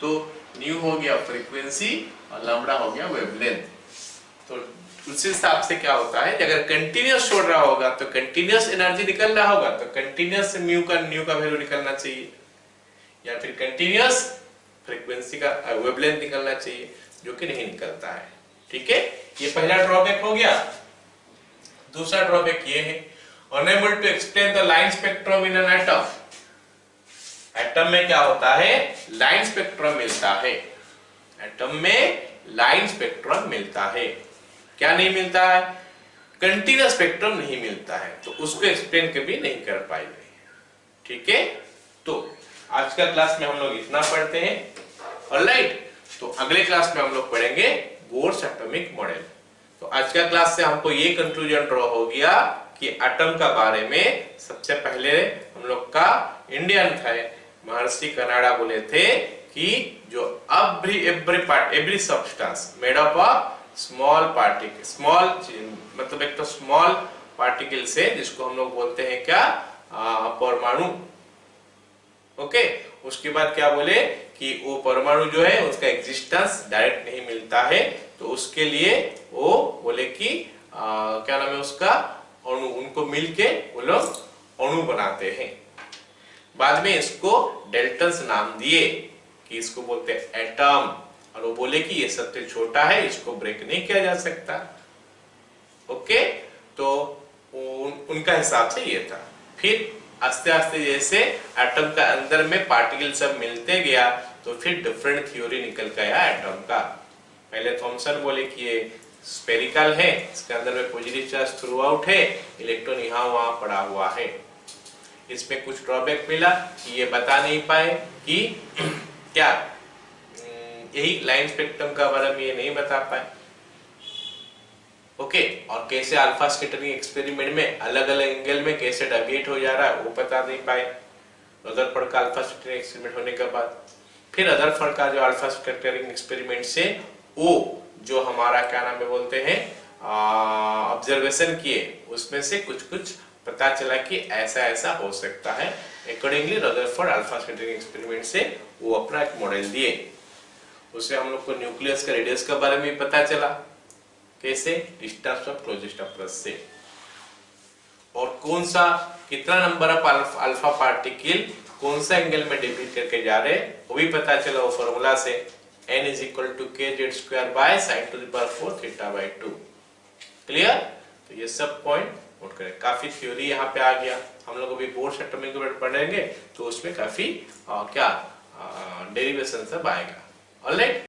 तो न्यू हो गया फ्रीक्वेंसी और लैम्डा हो गया वेवलेंथ। तो उस हिसाब से क्या होता है, अगर कंटीन्यूअस छोड़ रहा होगा तो कंटीन्यूअस एनर्जी निकल रहा होगा तो कंटीन्यूअस न्यू का वैल्यू निकलना चाहिए, या फिर कंटीन्यूअस फ्रीक्वेंसी का वेवलेंथ निकलना चाहिए, जो कि नहीं निकलता है। ठीक है, ये पहला ड्रॉबैक हो गया। दूसरा ड्रॉबैक ये है, unable to explain the line spectrum in an atom. Atom में क्या होता है, लाइन स्पेक्ट्रम मिलता है। एटम में लाइन स्पेक्ट्रम मिलता है, क्या नहीं मिलता है, कंटीन्यूअस स्पेक्ट्रम नहीं मिलता है, तो उसको एक्सप्लेन कभी नहीं कर पाएंगे। ठीक है, तो आज का क्लास में हम लोग इतना पढ़ते हैं। ऑलराइट, तो अगले क्लास में हम लोग पढ़ेंगे बोर्स एटॉमिक मॉडल। तो आज का क्लास से हमको ये कंक्लूजन ड्रॉ हो गया कि एटम का बारे में सबसे पहले हम लोग का इंडियन थे महर्षि कनाडा बोले थे कि जो every substance made up of small particle, small मतलब एक तो स्मॉल पार्टिकल से, जिसको हम लोग बोलते हैं क्या, परमाणु। ओके, उसके बाद क्या बोले कि वो परमाणु जो है उसका एग्जिस्टेंस डायरेक्ट नहीं मिलता है, तो उसके लिए वो बोले कि क्या नाम है उसका, अणु, उनको मिलके वो लोग अणु बनाते हैं। बाद में इसको डेल्टन्स नाम दिए कि इसको बोलते हैं एटम, और वो बोले कि ये सबसे छोटा है, इसको ब्रेक नहीं किया जा सकता। ओके, तो उनका हिसाब से ये था। फिर आस्ते आस्ते जैसे एटम का अंदर में पार्टिकल सब मिलते गया, तो फिर डिफरेंट थ्योरी निकल गया एटम का। पहले थॉमसन बोले कि ये स्फेरिकल है, इसके अंदर में पॉजिटिव चार्ज थ्रू आउट है, इलेक्ट्रॉन यहाँ वहां पड़ा हुआ है। इसमें कुछ ड्रॉबैक मिला कि ये बता नहीं पाए कि क्या यही लाइन स्पेक्ट्रम का बारे में ये नहीं बता पाए। ओके, और कैसे अल्फा स्कैटरिंग एक्सपेरिमेंट में अलग अलग एंगल में कैसे डेविएट हो जा रहा है वो बता नहीं पाए रदरफोर्ड का अल्फा स्कैटरिंग एक्सपेरिमेंट होने के बाद। फिर रदरफोर्ड का जो अल्फा स्कैटरिंग एक्सपेरिमेंट से वो जो हमारा क्या नाम है बोलते हैं ऑब्जर्वेशन किए, उसमें से कुछ कुछ पता चला कि ऐसा ऐसा हो सकता है। Accordingly Rutherford alpha scattering experiment से वो अपना एक मॉडल दिए। उससे हम लोग को न्यूक्लियस का रेडियस के बारे में पता चला, कैसे, डिस्टेंस ऑफ क्लोजेस्ट अप्रोच से, और कौन सा कितना नंबर ऑफ अल्फा पार्टिकल कौन सा एंगल में डेविएट करके जा रहे हैं वो भी पता चला वो फॉर्मूला से, n = kz² by sin⁴ θ/2। Clear, तो ये सब पॉइंट नोट करें। काफी थ्योरी यहाँ पे आ गया, हम लोग अभी बोर्स एटॉमिक पढ़ेंगे तो उसमें काफी क्या डेरिवेशन सब आएगा। ऑलराइट।